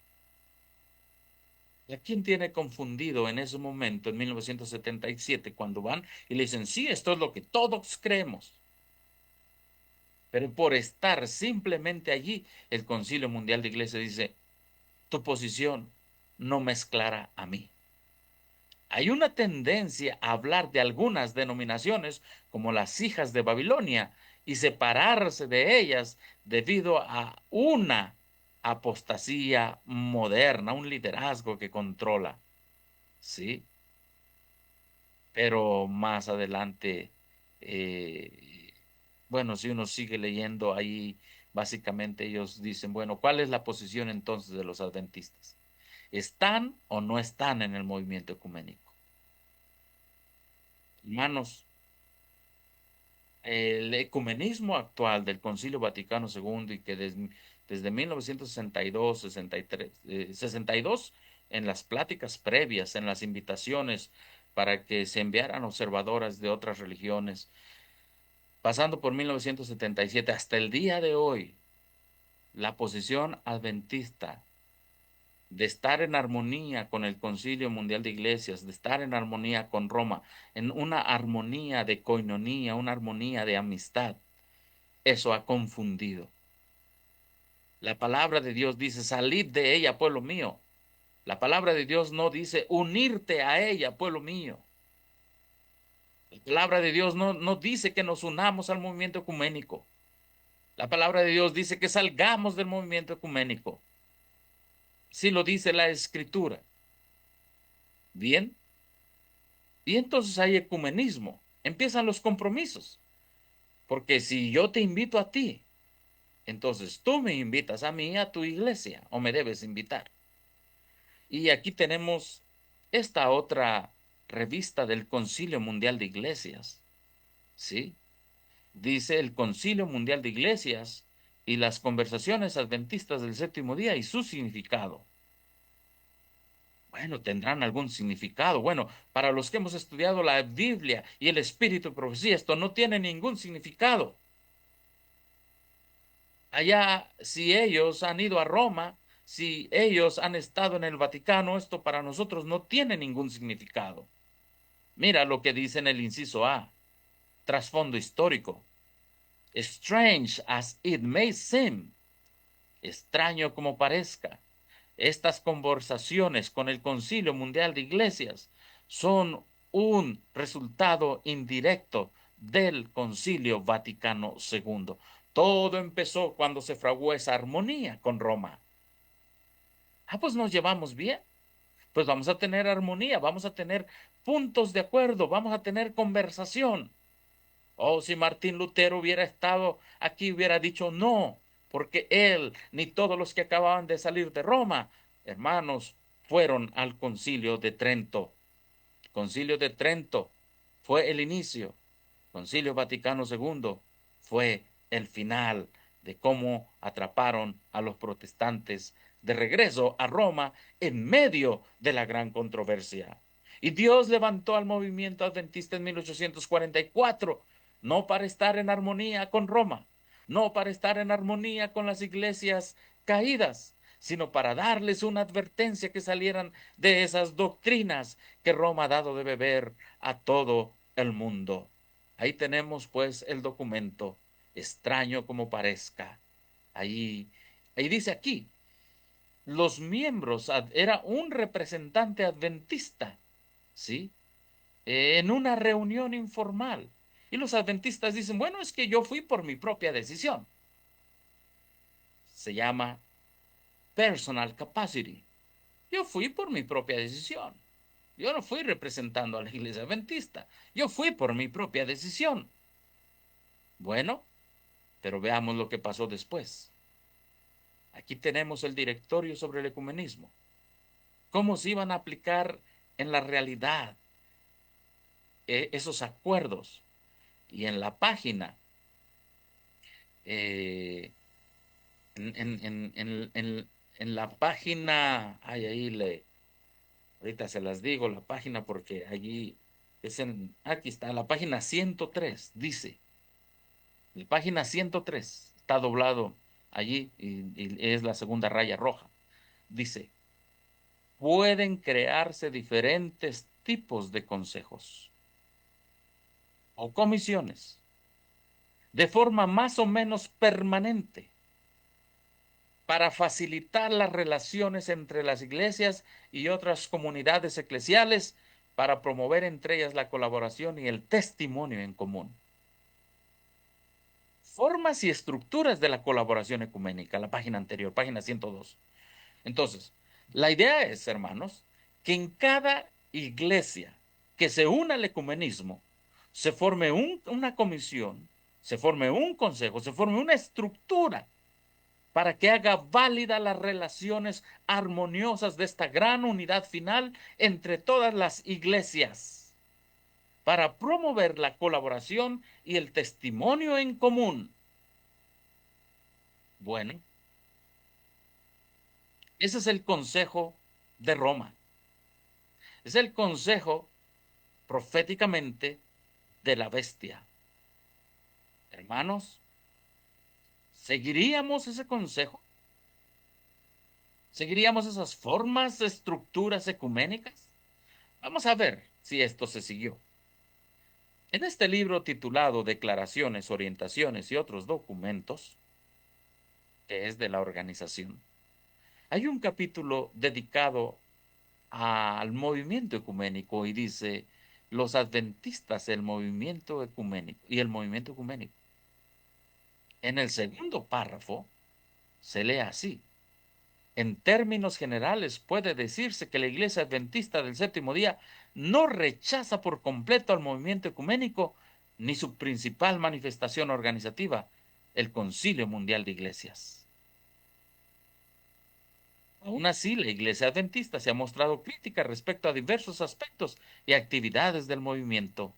S3: ¿a quién tiene confundido en ese momento, en 1977, cuando van y le dicen, sí, esto es lo que todos creemos? Pero por estar simplemente allí, el Concilio Mundial de Iglesias dice, tu posición no me es clara a mí. Hay una tendencia a hablar de algunas denominaciones como las hijas de Babilonia y separarse de ellas debido a una apostasía moderna, un liderazgo que controla. Sí, pero más adelante, eh, bueno, si uno sigue leyendo ahí, básicamente ellos dicen, bueno, ¿cuál es la posición entonces de los adventistas? ¿Están o no están en el movimiento ecuménico? Hermanos, el ecumenismo actual del Concilio Vaticano II y que desde 1962, 63, 62 en las pláticas previas, en las invitaciones para que se enviaran observadoras de otras religiones, pasando por 1977 hasta el día de hoy, la posición adventista de estar en armonía con el Concilio Mundial de Iglesias, de estar en armonía con Roma, en una armonía de coinonía, una armonía de amistad, eso ha confundido. La palabra de Dios dice, salid de ella, pueblo mío. La palabra de Dios no dice, unirte a ella, pueblo mío. La palabra de Dios no dice que nos unamos al movimiento ecuménico. La palabra de Dios dice que salgamos del movimiento ecuménico. Sí lo dice la Escritura. Bien. Y entonces hay ecumenismo. Empiezan los compromisos. Porque si yo te invito a ti, entonces tú me invitas a mí, a tu iglesia, o me debes invitar. Y aquí tenemos esta otra revista del Concilio Mundial de Iglesias. ¿Sí? Dice el Concilio Mundial de Iglesias y las conversaciones adventistas del séptimo día y su significado. Bueno, tendrán algún significado. Bueno, para los que hemos estudiado la Biblia y el Espíritu de Profecía, esto no tiene ningún significado. Allá, si ellos han ido a Roma, si ellos han estado en el Vaticano, esto para nosotros no tiene ningún significado. Mira lo que dice en el inciso A, trasfondo histórico. Strange as it may seem, extraño como parezca, estas conversaciones con el Concilio Mundial de Iglesias son un resultado indirecto del Concilio Vaticano II. Todo empezó cuando se fraguó esa armonía con Roma. Pues nos llevamos bien. Pues vamos a tener armonía, vamos a tener puntos de acuerdo, vamos a tener conversación. Si Martín Lutero hubiera estado aquí, hubiera dicho no, porque él ni todos los que acababan de salir de Roma, hermanos, fueron al Concilio de Trento. El Concilio de Trento fue el inicio. Concilio Vaticano II fue el final de cómo atraparon a los protestantes de regreso a Roma en medio de la gran controversia. Y Dios levantó al movimiento adventista en 1844, no para estar en armonía con Roma, no para estar en armonía con las iglesias caídas, sino para darles una advertencia que salieran de esas doctrinas que Roma ha dado de beber a todo el mundo. Ahí tenemos pues el documento, extraño como parezca. Ahí dice aquí, los miembros, era un representante adventista, ¿sí? En una reunión informal. Y los adventistas dicen, bueno, es que yo fui por mi propia decisión. Se llama personal capacity. Yo fui por mi propia decisión. Yo no fui representando a la iglesia adventista. Yo fui por mi propia decisión. Bueno, pero veamos lo que pasó después. Aquí tenemos el directorio sobre el ecumenismo. ¿Cómo se iban a aplicar en la realidad esos acuerdos? Y en la página, en la página, ahorita se las digo, la página porque allí aquí está, la página 103, dice, la página 103, está doblado allí y es la segunda raya roja. Dice, pueden crearse diferentes tipos de consejos o comisiones de forma más o menos permanente para facilitar las relaciones entre las iglesias y otras comunidades eclesiales, para promover entre ellas la colaboración y el testimonio en común. Formas y estructuras de la colaboración ecuménica, la página anterior, página 102. Entonces, la idea es, hermanos, que en cada iglesia que se una al ecumenismo, se forme una comisión, se forme un consejo, se forme una estructura para que haga válida las relaciones armoniosas de esta gran unidad final entre todas las iglesias, para promover la colaboración y el testimonio en común. Bueno, ese es el consejo de Roma. Es el consejo proféticamente de la bestia. Hermanos, ¿seguiríamos ese consejo? ¿Seguiríamos esas formas, estructuras ecuménicas? Vamos a ver si esto se siguió. En este libro titulado Declaraciones, Orientaciones y otros documentos, que es de la organización, hay un capítulo dedicado al movimiento ecuménico y dice los adventistas, el movimiento ecuménico y el movimiento ecuménico. En el segundo párrafo se lee así: en términos generales, puede decirse que la Iglesia Adventista del Séptimo Día no rechaza por completo al movimiento ecuménico ni su principal manifestación organizativa, el Concilio Mundial de Iglesias. Aún así, la Iglesia Adventista se ha mostrado crítica respecto a diversos aspectos y actividades del movimiento.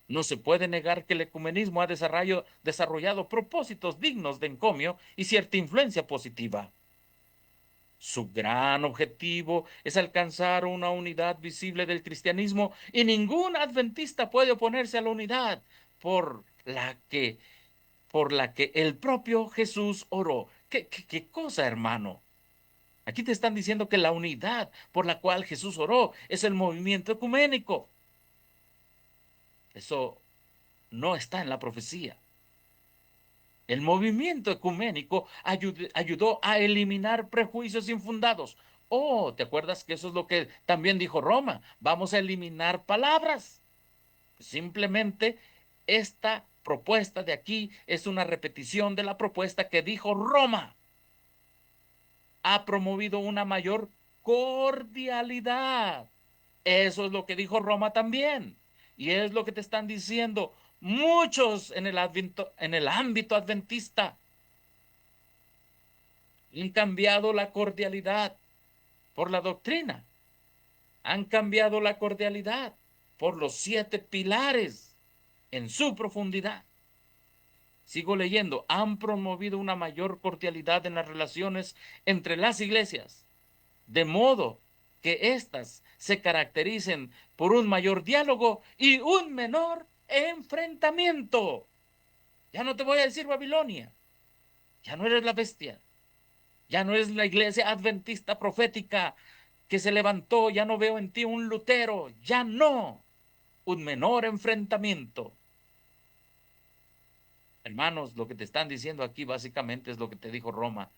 S3: No se puede negar que el ecumenismo ha desarrollado propósitos dignos de encomio y cierta influencia positiva. Su gran objetivo es alcanzar una unidad visible del cristianismo y ningún adventista puede oponerse a la unidad por la que el propio Jesús oró. ¿Qué cosa, hermano? Aquí te están diciendo que la unidad por la cual Jesús oró es el movimiento ecuménico. Eso no está en la profecía. El movimiento ecuménico ayudó a eliminar prejuicios infundados. Oh, ¿te acuerdas que eso es lo que también dijo Roma? Vamos a eliminar palabras. Simplemente esta propuesta de aquí es una repetición de la propuesta que dijo Roma. Ha promovido una mayor cordialidad. Eso es lo que dijo Roma también. Y es lo que te están diciendo muchos en el ámbito adventista. Han cambiado la cordialidad por la doctrina. Han cambiado la cordialidad por los 7 pilares en su profundidad. Sigo leyendo. Han promovido una mayor cordialidad en las relaciones entre las iglesias, de modo que éstas se caractericen por un mayor diálogo y un menor enfrentamiento. Ya no te voy a decir Babilonia. Ya no eres la bestia. Ya no es la iglesia adventista profética que se levantó. Ya no veo en ti un Lutero. Ya no. Un menor enfrentamiento. Hermanos, lo que te están diciendo aquí básicamente es lo que te dijo Roma.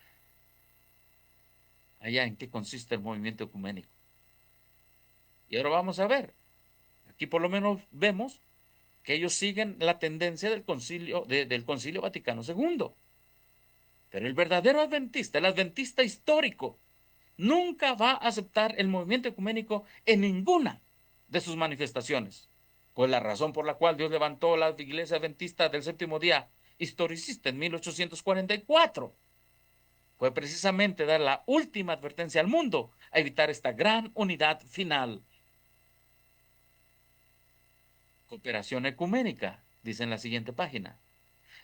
S3: Allá en qué consiste el movimiento ecuménico. Y ahora vamos a ver. Aquí por lo menos vemos que ellos siguen la tendencia del Concilio Vaticano II. Pero el verdadero adventista, el adventista histórico, nunca va a aceptar el movimiento ecuménico en ninguna de sus manifestaciones. Pues la razón por la cual Dios levantó la iglesia adventista del séptimo día historicista en 1844 fue precisamente dar la última advertencia al mundo a evitar esta gran unidad final. Cooperación ecuménica, dice en la siguiente página.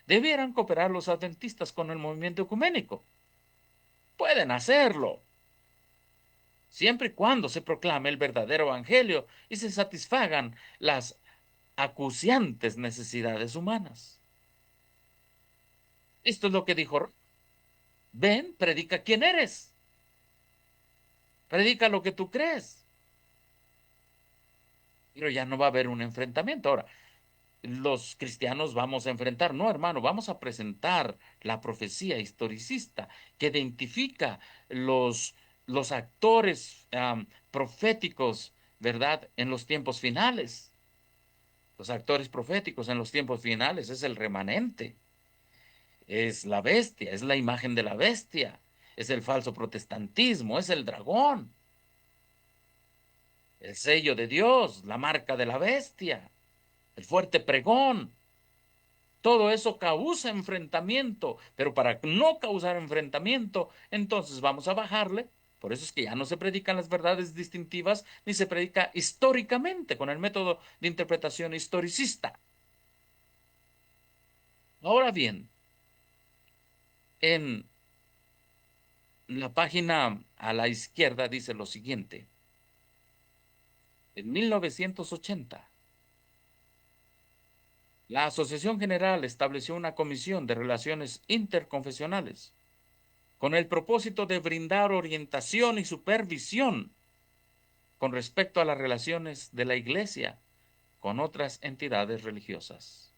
S3: ¿Debieran cooperar los adventistas con el movimiento ecuménico? Pueden hacerlo, siempre y cuando se proclame el verdadero evangelio y se satisfagan las acuciantes necesidades humanas. Esto es lo que dijo. Ven, predica quién eres. Predica lo que tú crees. Pero ya no va a haber un enfrentamiento. Ahora, los cristianos vamos a enfrentar. No, hermano, vamos a presentar la profecía historicista que identifica los actores proféticos, ¿verdad? En los tiempos finales. Los actores proféticos en los tiempos finales es el remanente, es la bestia, es la imagen de la bestia, es el falso protestantismo, es el dragón, el sello de Dios, la marca de la bestia, el fuerte pregón. Todo eso causa enfrentamiento, pero para no causar enfrentamiento, entonces vamos a bajarle. Por eso es que ya no se predican las verdades distintivas, ni se predica históricamente con el método de interpretación historicista. Ahora bien, en la página a la izquierda dice lo siguiente. En 1980, la Asociación General estableció una comisión de relaciones interconfesionales con el propósito de brindar orientación y supervisión con respecto a las relaciones de la Iglesia con otras entidades religiosas.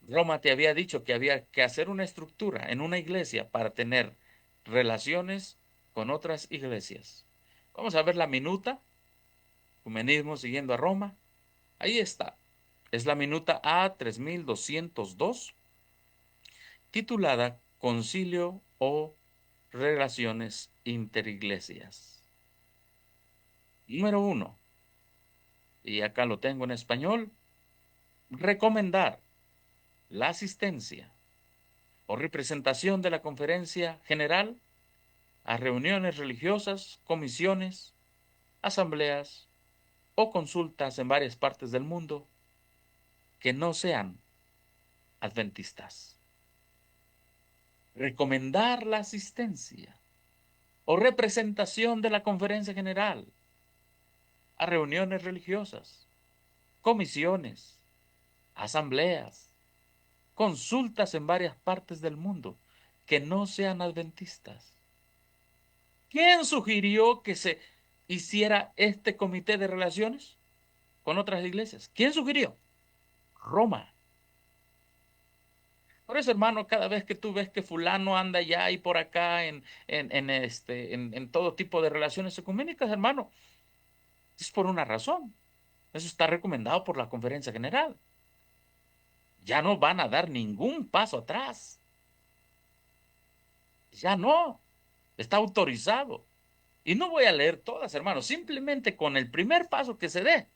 S3: Roma te había dicho que había que hacer una estructura en una iglesia para tener relaciones con otras iglesias. Vamos a ver la minuta, Ecumenismo siguiendo a Roma. Ahí está. Es la minuta A3202, titulada Concilio o Relaciones Interiglesias. Número 1, y acá lo tengo en español, recomendar la asistencia o representación de la conferencia general a reuniones religiosas, comisiones, asambleas o consultas en varias partes del mundo que no sean adventistas. Recomendar la asistencia o representación de la conferencia general a reuniones religiosas, comisiones, asambleas, consultas en varias partes del mundo que no sean adventistas. ¿Quién sugirió que se hiciera este comité de relaciones con otras iglesias? ¿Quién sugirió? Roma. Por eso, hermano, cada vez que tú ves que fulano anda allá y por acá en todo tipo de relaciones ecuménicas, hermano, es por una razón. Eso está recomendado por la Conferencia General. Ya no van a dar ningún paso atrás. Ya no. Está autorizado. Y no voy a leer todas, hermano. Simplemente con el primer paso que se dé,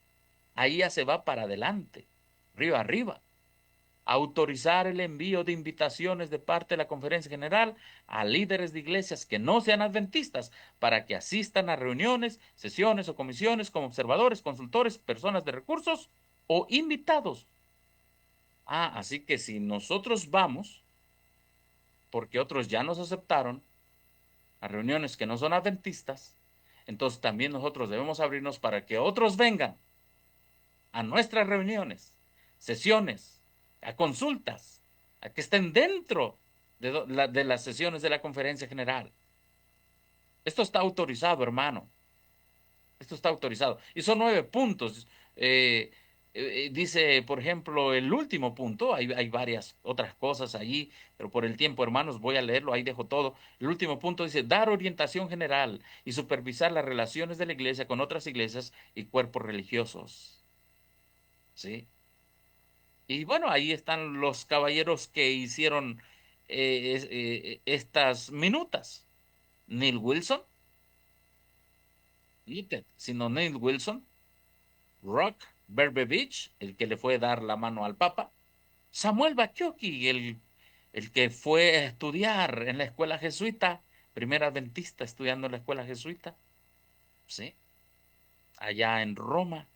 S3: ahí ya se va para adelante, río arriba. Autorizar el envío de invitaciones de parte de la Conferencia General a líderes de iglesias que no sean adventistas para que asistan a reuniones, sesiones o comisiones como observadores, consultores, personas de recursos o invitados. Así que si nosotros vamos, porque otros ya nos aceptaron, a reuniones que no son adventistas, entonces también nosotros debemos abrirnos para que otros vengan a nuestras reuniones, sesiones, a consultas, a que estén dentro de las sesiones de la conferencia general. Esto está autorizado, hermano. Esto está autorizado. Y son 9 puntos. Dice, por ejemplo, el último punto, hay varias otras cosas allí, pero por el tiempo, hermanos, voy a leerlo, ahí dejo todo. El último punto dice, dar orientación general y supervisar las relaciones de la iglesia con otras iglesias y cuerpos religiosos. ¿Sí? Y bueno, ahí están los caballeros que hicieron estas minutas. Neil Wilson, sino Neil Wilson, Rock Berbevich, el que le fue a dar la mano al Papa, Samuel Batioki, el que fue a estudiar en la escuela jesuita, primer adventista estudiando en la escuela jesuita, ¿sí? Allá en Roma,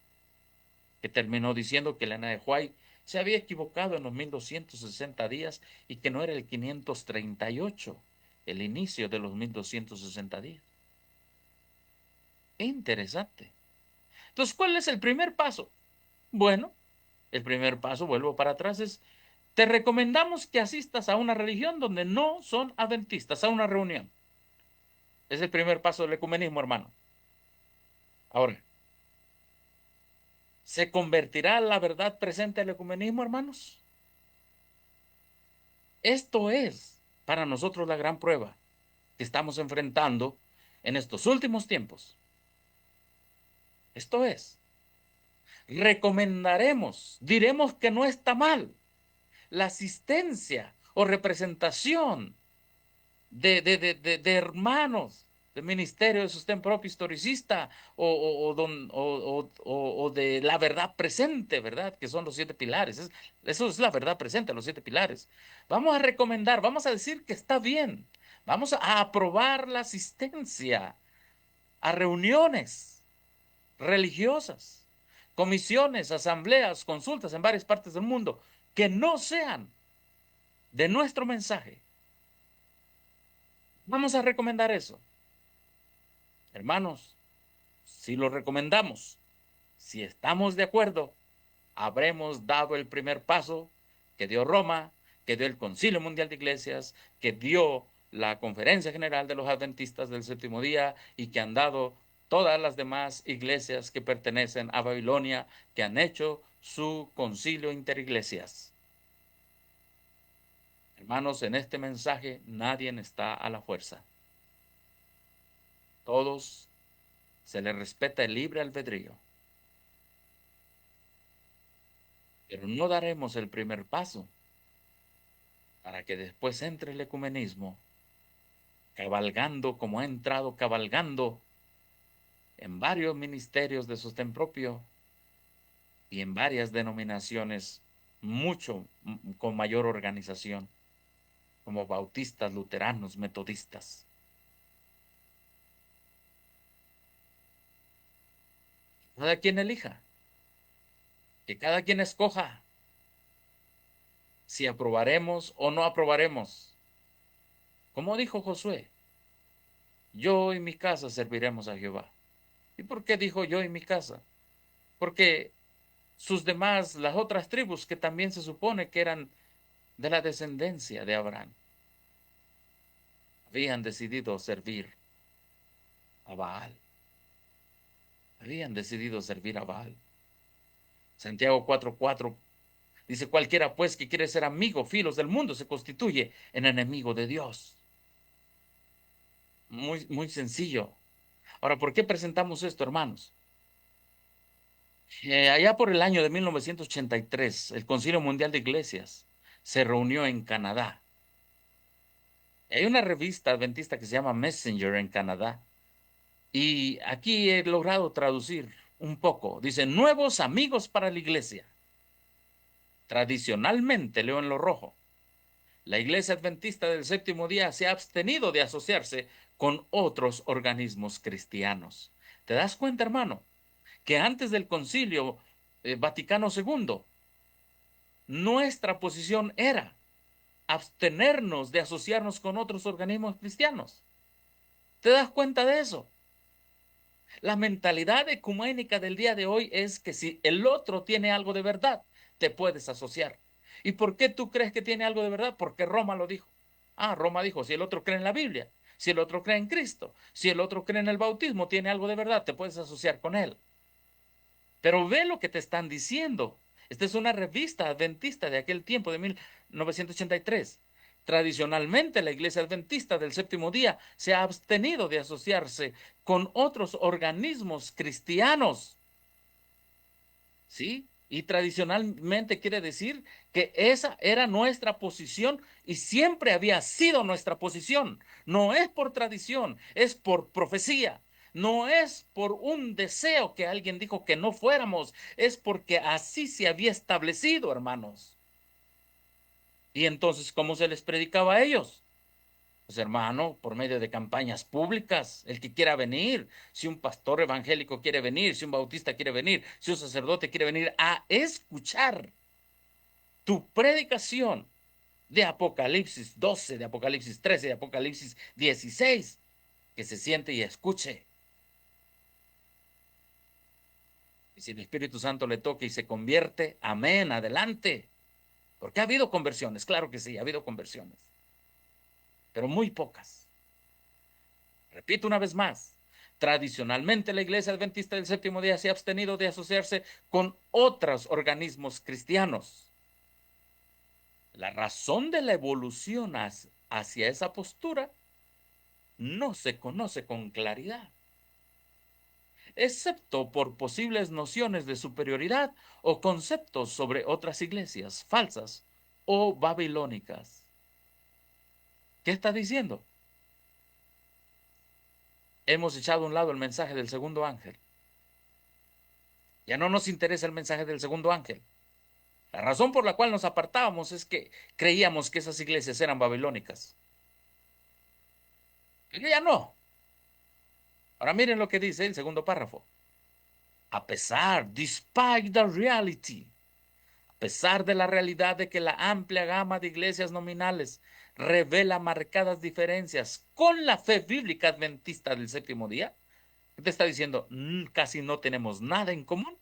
S3: que terminó diciendo que Elena de White se había equivocado en los 1260 días y que no era el 538, el inicio de los 1260 días. Interesante. Entonces, ¿cuál es el primer paso? Bueno, el primer paso, vuelvo para atrás, es, te recomendamos que asistas a una religión donde no son adventistas, a una reunión. Es el primer paso del ecumenismo, hermano. Ahora, ¿se convertirá la verdad presente al ecumenismo, hermanos? Esto es para nosotros la gran prueba que estamos enfrentando en estos últimos tiempos. Esto es, recomendaremos, diremos que no está mal la asistencia o representación de hermanos del ministerio de sostén propio historicista o de la verdad presente, ¿verdad? Que son los 7 pilares. Eso es la verdad presente, los 7 pilares. Vamos a recomendar, vamos a decir que está bien. Vamos a aprobar la asistencia a reuniones religiosas, comisiones, asambleas, consultas en varias partes del mundo que no sean de nuestro mensaje. Vamos a recomendar eso. Hermanos, si lo recomendamos, si estamos de acuerdo, habremos dado el primer paso que dio Roma, que dio el Concilio Mundial de Iglesias, que dio la Conferencia General de los Adventistas del Séptimo Día y que han dado todas las demás iglesias que pertenecen a Babilonia, que han hecho su concilio interiglesias. Hermanos, en este mensaje nadie está a la fuerza. Todos se les respeta el libre albedrío. Pero no daremos el primer paso para que después entre el ecumenismo, cabalgando como ha entrado cabalgando en varios ministerios de sostén propio y en varias denominaciones con mayor organización, como bautistas, luteranos, metodistas. Cada quien elija, que cada quien escoja si aprobaremos o no aprobaremos. Como dijo Josué, yo y mi casa serviremos a Jehová. ¿Y por qué dijo yo y mi casa? Porque sus demás, las otras tribus que también se supone que eran de la descendencia de Abraham, habían decidido servir a Baal. Habían decidido servir a Baal. Santiago 4:4 dice, cualquiera pues que quiere ser amigo, filos del mundo, se constituye en enemigo de Dios. Muy, muy sencillo. Ahora, ¿por qué presentamos esto, hermanos? Allá por el año de 1983, el Concilio Mundial de Iglesias se reunió en Canadá. Hay una revista adventista que se llama Messenger en Canadá. Y aquí he logrado traducir un poco. Dice, nuevos amigos para la iglesia. Tradicionalmente, leo en lo rojo, la iglesia adventista del séptimo día se ha abstenido de asociarse con otros organismos cristianos. ¿Te das cuenta, hermano? Que antes del concilio Vaticano II, nuestra posición era abstenernos de asociarnos con otros organismos cristianos. ¿Te das cuenta de eso? La mentalidad ecuménica del día de hoy es que si el otro tiene algo de verdad, te puedes asociar. ¿Y por qué tú crees que tiene algo de verdad? Porque Roma lo dijo. Ah, Roma dijo, si el otro cree en la Biblia, si el otro cree en Cristo, si el otro cree en el bautismo, tiene algo de verdad, te puedes asociar con él. Pero ve lo que te están diciendo. Esta es una revista adventista de aquel tiempo, de 1983. Tradicionalmente, la iglesia adventista del séptimo día se ha abstenido de asociarse con otros organismos cristianos. ¿Sí? Y tradicionalmente quiere decir que esa era nuestra posición y siempre había sido nuestra posición. No es por tradición, es por profecía. No es por un deseo que alguien dijo que no fuéramos, es porque así se había establecido, hermanos. Y entonces, ¿cómo se les predicaba a ellos? Pues hermano, por medio de campañas públicas, el que quiera venir, si un pastor evangélico quiere venir, si un bautista quiere venir, si un sacerdote quiere venir a escuchar tu predicación de Apocalipsis 12, de Apocalipsis 13, de Apocalipsis 16, que se siente y escuche. Y si el Espíritu Santo le toca y se convierte, amén, adelante. Porque ha habido conversiones, claro que sí, ha habido conversiones, pero muy pocas. Repito una vez más, tradicionalmente la Iglesia Adventista del Séptimo Día se ha abstenido de asociarse con otros organismos cristianos. La razón de la evolución hacia esa postura no se conoce con claridad, excepto por posibles nociones de superioridad o conceptos sobre otras iglesias falsas o babilónicas. ¿Qué está diciendo? Hemos echado a un lado el mensaje del segundo ángel. Ya no nos interesa el mensaje del segundo ángel. La razón por la cual nos apartábamos es que creíamos que esas iglesias eran babilónicas. Pero ya no. Ahora miren lo que dice el segundo párrafo. A pesar, despite the reality, a pesar de la realidad de que la amplia gama de iglesias nominales revela marcadas diferencias con la fe bíblica adventista del séptimo día, ¿qué te está diciendo? Casi no tenemos nada en común.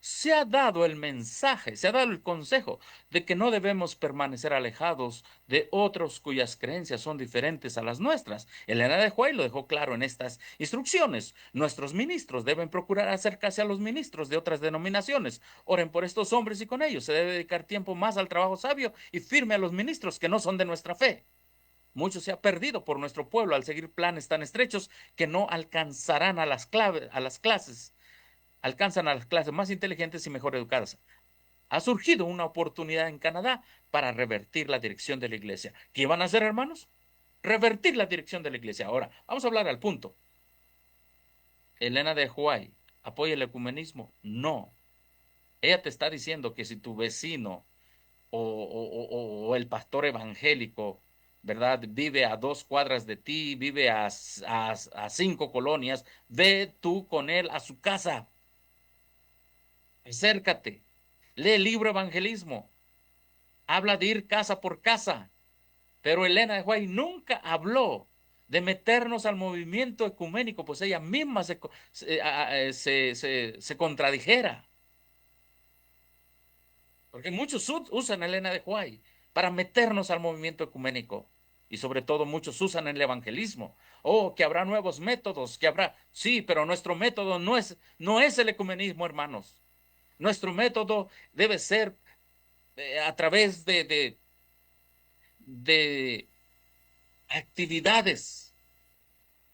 S3: Se ha dado el mensaje, se ha dado el consejo de que no debemos permanecer alejados de otros cuyas creencias son diferentes a las nuestras. Elena de White lo dejó claro en estas instrucciones. Nuestros ministros deben procurar acercarse a los ministros de otras denominaciones. Oren por estos hombres y con ellos se debe dedicar tiempo más al trabajo sabio y firme a los ministros que no son de nuestra fe. Mucho se ha perdido por nuestro pueblo al seguir planes tan estrechos que no alcanzarán a las clases alcanzan a las clases más inteligentes y mejor educadas. Ha surgido una oportunidad en Canadá para revertir la dirección de la iglesia. ¿Qué van a hacer, hermanos? Revertir la dirección de la iglesia. Ahora, vamos a hablar al punto. Elena de White, ¿apoya el ecumenismo? No. Ella te está diciendo que si tu vecino o el pastor evangélico, ¿verdad? Vive a 2 cuadras de ti, vive a 5 colonias, ve tú con él a su casa. Acércate, lee el libro Evangelismo, habla de ir casa por casa, pero Elena de White nunca habló de meternos al movimiento ecuménico, pues ella misma se contradijera, porque muchos usan a Elena de White para meternos al movimiento ecuménico. Y sobre todo muchos usan el evangelismo. Oh, que habrá nuevos métodos, que habrá. Sí, pero nuestro método no es el ecumenismo, hermanos. Nuestro método debe ser a través de actividades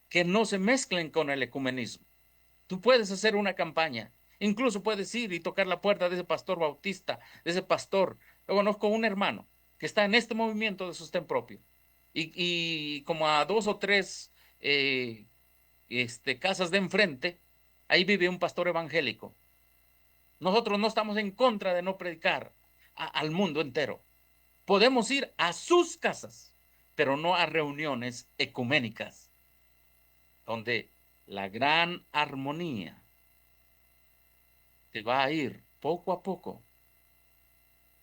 S3: que no se mezclen con el ecumenismo. Tú puedes hacer una campaña, incluso puedes ir y tocar la puerta de ese pastor bautista, de ese pastor. Yo conozco un hermano que está en este movimiento de sostén propio y como a 2 o 3 casas de enfrente, ahí vive un pastor evangélico. Nosotros no estamos en contra de no predicar al mundo entero. Podemos ir a sus casas, pero no a reuniones ecuménicas, donde la gran armonía te va a ir poco a poco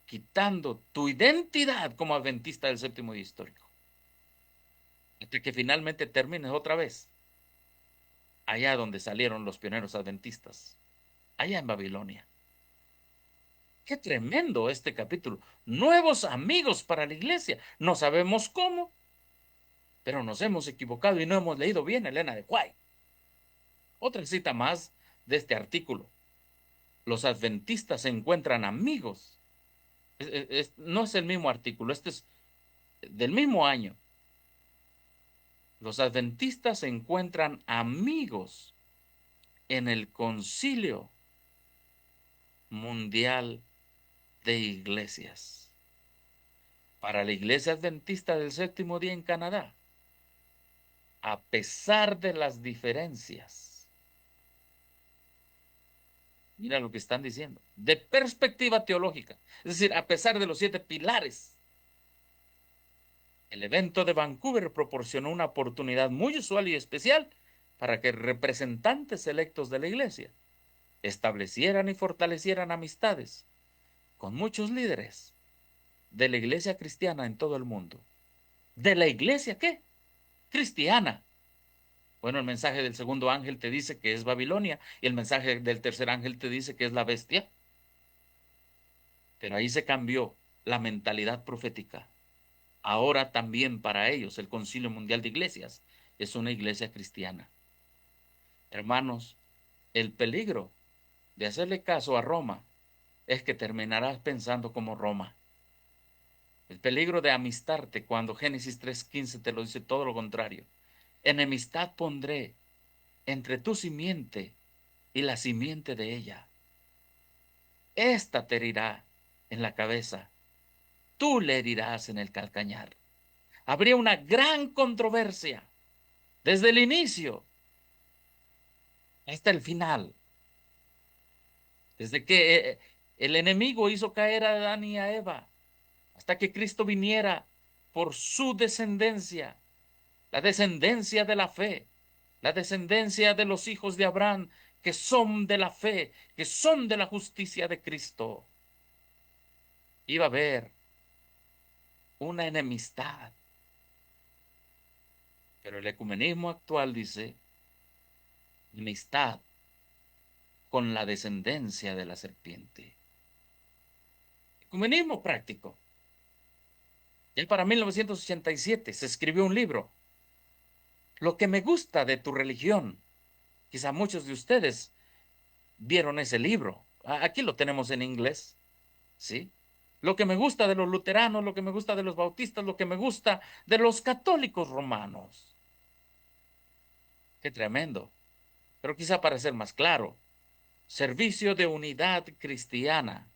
S3: quitando tu identidad como adventista del séptimo día histórico, hasta que finalmente termines otra vez allá donde salieron los pioneros adventistas, allá en Babilonia. Qué tremendo este capítulo. Nuevos amigos para la iglesia. No sabemos cómo, pero nos hemos equivocado y no hemos leído bien Elena de White. Otra cita más de este artículo. Los adventistas se encuentran amigos. No es el mismo artículo, este es del mismo año. Los adventistas se encuentran amigos en el Concilio Mundial de Iglesias. Para la Iglesia Adventista del Séptimo Día en Canadá, a pesar de las diferencias, mira lo que están diciendo, de perspectiva teológica, es decir, a pesar de los 7 pilares, el evento de Vancouver proporcionó una oportunidad muy usual y especial para que representantes electos de la Iglesia establecieran y fortalecieran amistades con muchos líderes de la Iglesia cristiana en todo el mundo. ¿De la Iglesia qué? Cristiana. Bueno, el mensaje del segundo ángel te dice que es Babilonia y el mensaje del tercer ángel te dice que es la bestia. Pero ahí se cambió la mentalidad profética. Ahora también para ellos el Concilio Mundial de Iglesias es una iglesia cristiana. Hermanos, el peligro de hacerle caso a Roma es que terminarás pensando como Roma. El peligro de amistarte cuando Génesis 3:15 te lo dice todo lo contrario. Enemistad pondré entre tu simiente y la simiente de ella. Esta te herirá en la cabeza, tú le herirás en el calcañar. Habría una gran controversia desde el inicio hasta el final. Desde que el enemigo hizo caer a Adán y a Eva, hasta que Cristo viniera por su descendencia, la descendencia de la fe, la descendencia de los hijos de Abraham, que son de la fe, que son de la justicia de Cristo. Iba a haber una enemistad. Pero el ecumenismo actual dice enemistad con la descendencia de la serpiente. Ecumenismo práctico. Ya para 1987 se escribió un libro, Lo que me gusta de tu religión. Quizá muchos de ustedes vieron ese libro. Aquí lo tenemos en inglés, ¿sí? Lo que me gusta de los luteranos, lo que me gusta de los bautistas, lo que me gusta de los católicos romanos. Qué tremendo. Pero quizá para ser más claro, Servicio de Unidad Cristiana.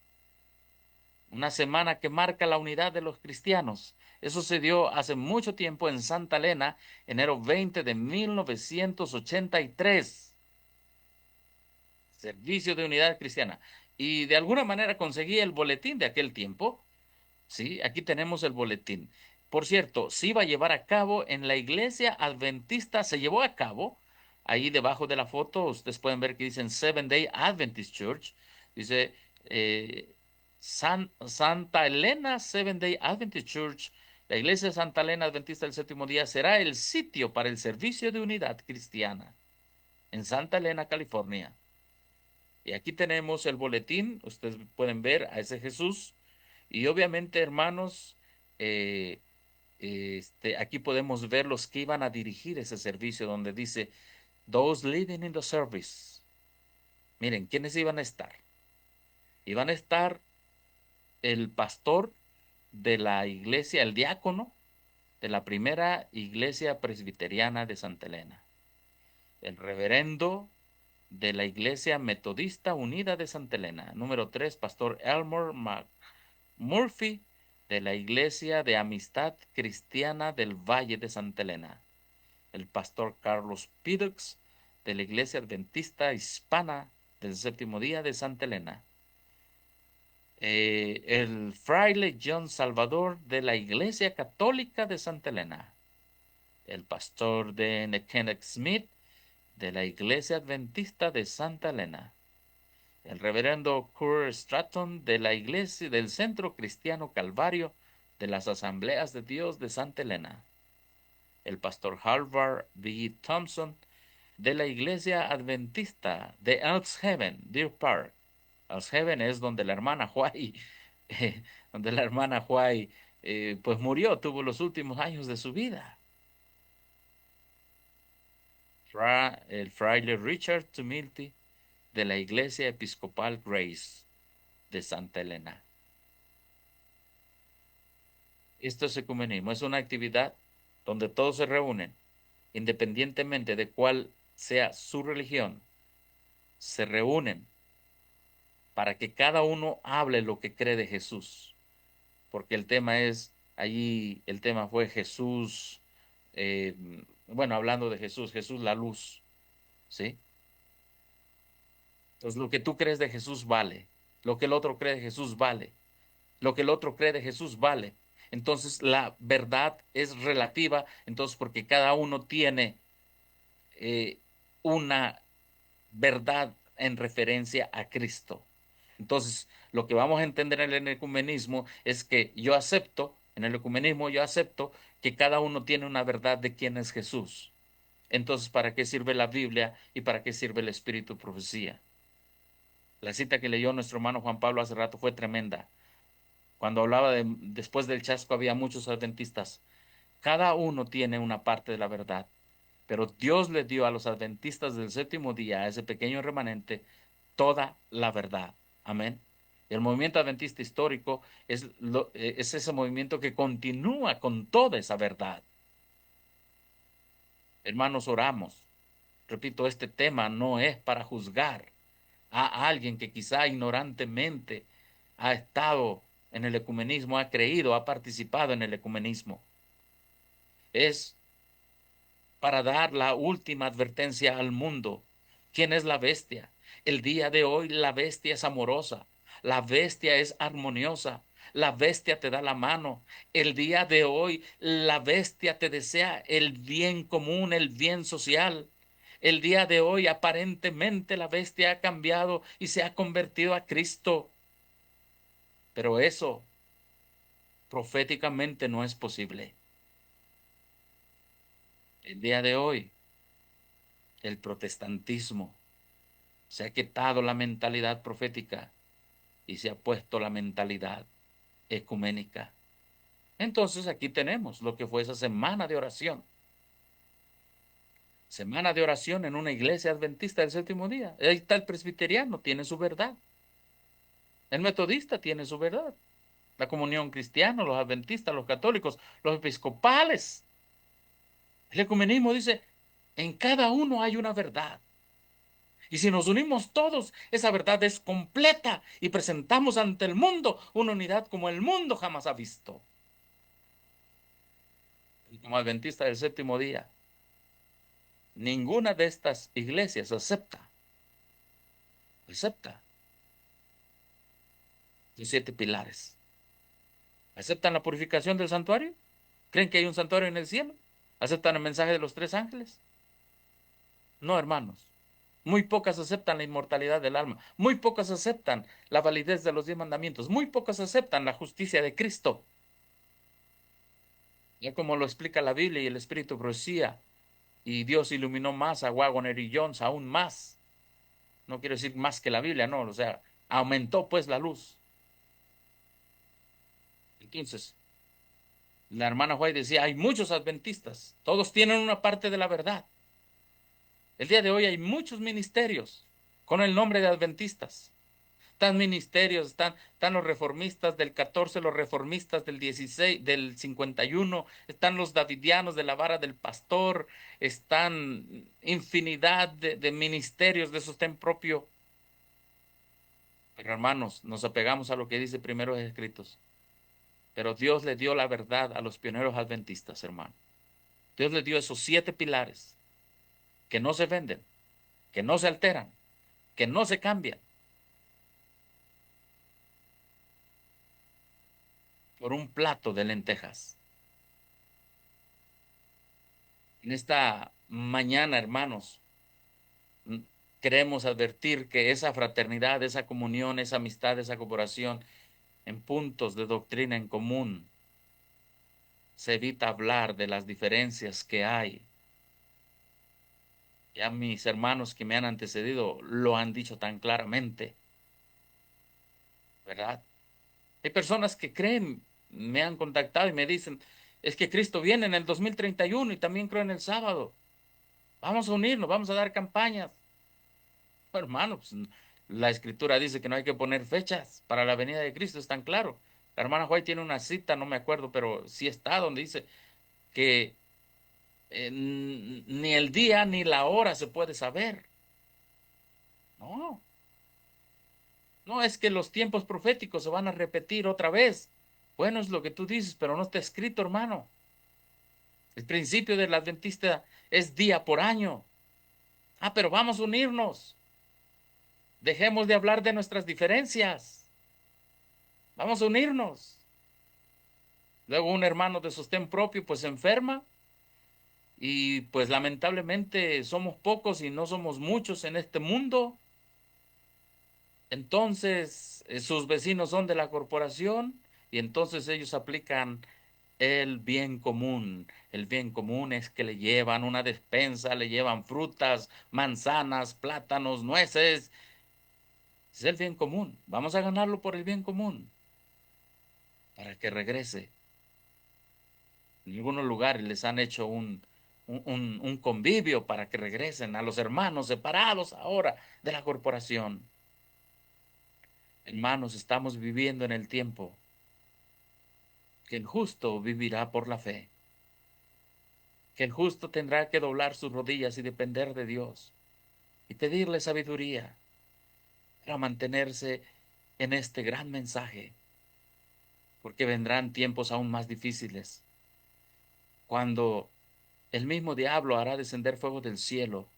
S3: Una semana que marca la unidad de los cristianos. Eso se dio hace mucho tiempo en Santa Elena, enero 20 de 1983. Servicio de Unidad Cristiana. Y de alguna manera conseguí el boletín de aquel tiempo. Sí, aquí tenemos el boletín. Por cierto, se iba a llevar a cabo en la iglesia adventista, se llevó a cabo. Ahí debajo de la foto, ustedes pueden ver que dicen Seventh Day Adventist Church. Dice Santa Elena Seventh Day Adventist Church. La iglesia de Santa Elena Adventista del Séptimo Día será el sitio para el servicio de unidad cristiana en Santa Elena, California. Y aquí tenemos el boletín, ustedes pueden ver a ese Jesús. Y obviamente, hermanos, aquí podemos ver los que iban a dirigir ese servicio, donde dice, those leading in the service. Miren, ¿quiénes iban a estar? Iban a estar el pastor de la iglesia, el diácono de la primera iglesia presbiteriana de Santa Elena, el reverendo de la Iglesia Metodista Unida de Santa Elena. Número 3, Pastor Elmer Murphy, de la Iglesia de Amistad Cristiana del Valle de Santa Elena. El Pastor Carlos Pidux, de la Iglesia Adventista Hispana del Séptimo Día de Santa Elena. El fraile John Salvador, de la Iglesia Católica de Santa Elena. El pastor de Kenneth Smith, de la Iglesia Adventista de Santa Elena. El reverendo Kurt Stratton, de la Iglesia del Centro Cristiano Calvario de las Asambleas de Dios de Santa Elena. El pastor Harvard B. Thompson, de la Iglesia Adventista de Elks Heaven, Deer Park. Elks Heaven es donde la hermana White, donde la hermana White pues murió, tuvo los últimos años de su vida. El fraile Richard Tumilty, de la Iglesia Episcopal Grace de Santa Elena. Esto es ecumenismo, es una actividad donde todos se reúnen, independientemente de cuál sea su religión, se reúnen para que cada uno hable lo que cree de Jesús, porque el tema es, allí el tema fue Jesús, bueno, hablando de Jesús, Jesús la luz, ¿sí? Entonces lo que tú crees de Jesús vale, lo que el otro cree de Jesús vale, lo que el otro cree de Jesús vale. Entonces la verdad es relativa, entonces porque cada uno tiene una verdad en referencia a Cristo. Entonces, lo que vamos a entender en el ecumenismo es que yo acepto, en el ecumenismo yo acepto que cada uno tiene una verdad de quién es Jesús. Entonces, ¿para qué sirve la Biblia y para qué sirve el Espíritu de Profecía? La cita que leyó nuestro hermano Juan Pablo hace rato fue tremenda. Cuando hablaba de después del chasco había muchos adventistas. Cada uno tiene una parte de la verdad, pero Dios le dio a los adventistas del séptimo día, a ese pequeño remanente, toda la verdad. Amén. El movimiento adventista histórico es ese movimiento que continúa con toda esa verdad. Hermanos, oramos. Repito, este tema no es para juzgar a alguien que quizá ignorantemente ha estado en el ecumenismo, ha creído, ha participado en el ecumenismo. Es para dar la última advertencia al mundo. ¿Quién es la bestia? El día de hoy la bestia es amorosa, la bestia es armoniosa, la bestia te da la mano. El día de hoy la bestia te desea el bien común, el bien social. El día de hoy aparentemente la bestia ha cambiado y se ha convertido a Cristo. Pero eso proféticamente no es posible. El día de hoy, el protestantismo se ha quitado la mentalidad profética y se ha puesto la mentalidad ecuménica. Entonces aquí tenemos lo que fue esa semana de oración. Semana de oración en una iglesia adventista del séptimo día. Ahí está el presbiteriano, tiene su verdad. El metodista tiene su verdad. La comunión cristiana, los adventistas, los católicos, los episcopales. El ecumenismo dice, en cada uno hay una verdad. Y si nos unimos todos, esa verdad es completa y presentamos ante el mundo una unidad como el mundo jamás ha visto. Y como adventista del séptimo día, ninguna de estas iglesias acepta los 7 pilares. ¿Aceptan la purificación del santuario? ¿Creen que hay un santuario en el cielo? ¿Aceptan el mensaje de los 3 ángeles? No, hermanos. Muy pocas aceptan la inmortalidad del alma. Muy pocas aceptan la validez de los 10 mandamientos. Muy pocas aceptan la justicia de Cristo. Ya como lo explica la Biblia y el Espíritu de Profecía. Y Dios iluminó más a Waggoner y Jones, aún más. No quiero decir más que la Biblia, no. O sea, aumentó pues la luz. Entonces, la hermana White decía, hay muchos adventistas. Todos tienen una parte de la verdad. El día de hoy hay muchos ministerios con el nombre de adventistas. Están ministerios, están los reformistas del 14, los reformistas del 16, del 51, están los davidianos de la vara del pastor, están infinidad de ministerios de sostén propio. Pero hermanos, nos apegamos a lo que dice primero los escritos. Pero Dios le dio la verdad a los pioneros adventistas, hermano. Dios le dio esos 7 pilares que no se venden, que no se alteran, que no se cambian por un plato de lentejas. En esta mañana, hermanos, queremos advertir que esa fraternidad, esa comunión, esa amistad, esa cooperación en puntos de doctrina en común, se evita hablar de las diferencias que hay. Ya mis hermanos que me han antecedido lo han dicho tan claramente, ¿verdad? Hay personas que creen, me han contactado y me dicen, es que Cristo viene en el 2031 y también creo en el sábado. Vamos a unirnos, vamos a dar campañas. Hermano, pues, la escritura dice que no hay que poner fechas para la venida de Cristo, es tan claro. La hermana White tiene una cita, no me acuerdo, pero sí está donde dice que ni el día ni la hora se puede saber. No, no es que los tiempos proféticos se van a repetir otra vez. Bueno, es lo que tú dices, pero no está escrito, hermano. El principio del adventista es día por año. Ah, pero vamos a unirnos. Dejemos de hablar de nuestras diferencias. Vamos a unirnos. Luego un hermano de sostén propio pues se enferma y pues lamentablemente somos pocos y no somos muchos en este mundo. Entonces sus vecinos son de la corporación y entonces ellos aplican el bien común. El bien común es que le llevan una despensa, le llevan frutas, manzanas, plátanos, nueces. Es el bien común. Vamos a ganarlo por el bien común para que regrese. En algunos lugares les han hecho un convivio para que regresen a los hermanos separados ahora de la corporación. Hermanos, estamos viviendo en el tiempo que el justo vivirá por la fe, que el justo tendrá que doblar sus rodillas y depender de Dios y pedirle sabiduría para mantenerse en este gran mensaje, porque vendrán tiempos aún más difíciles, cuando el mismo diablo hará descender fuego del cielo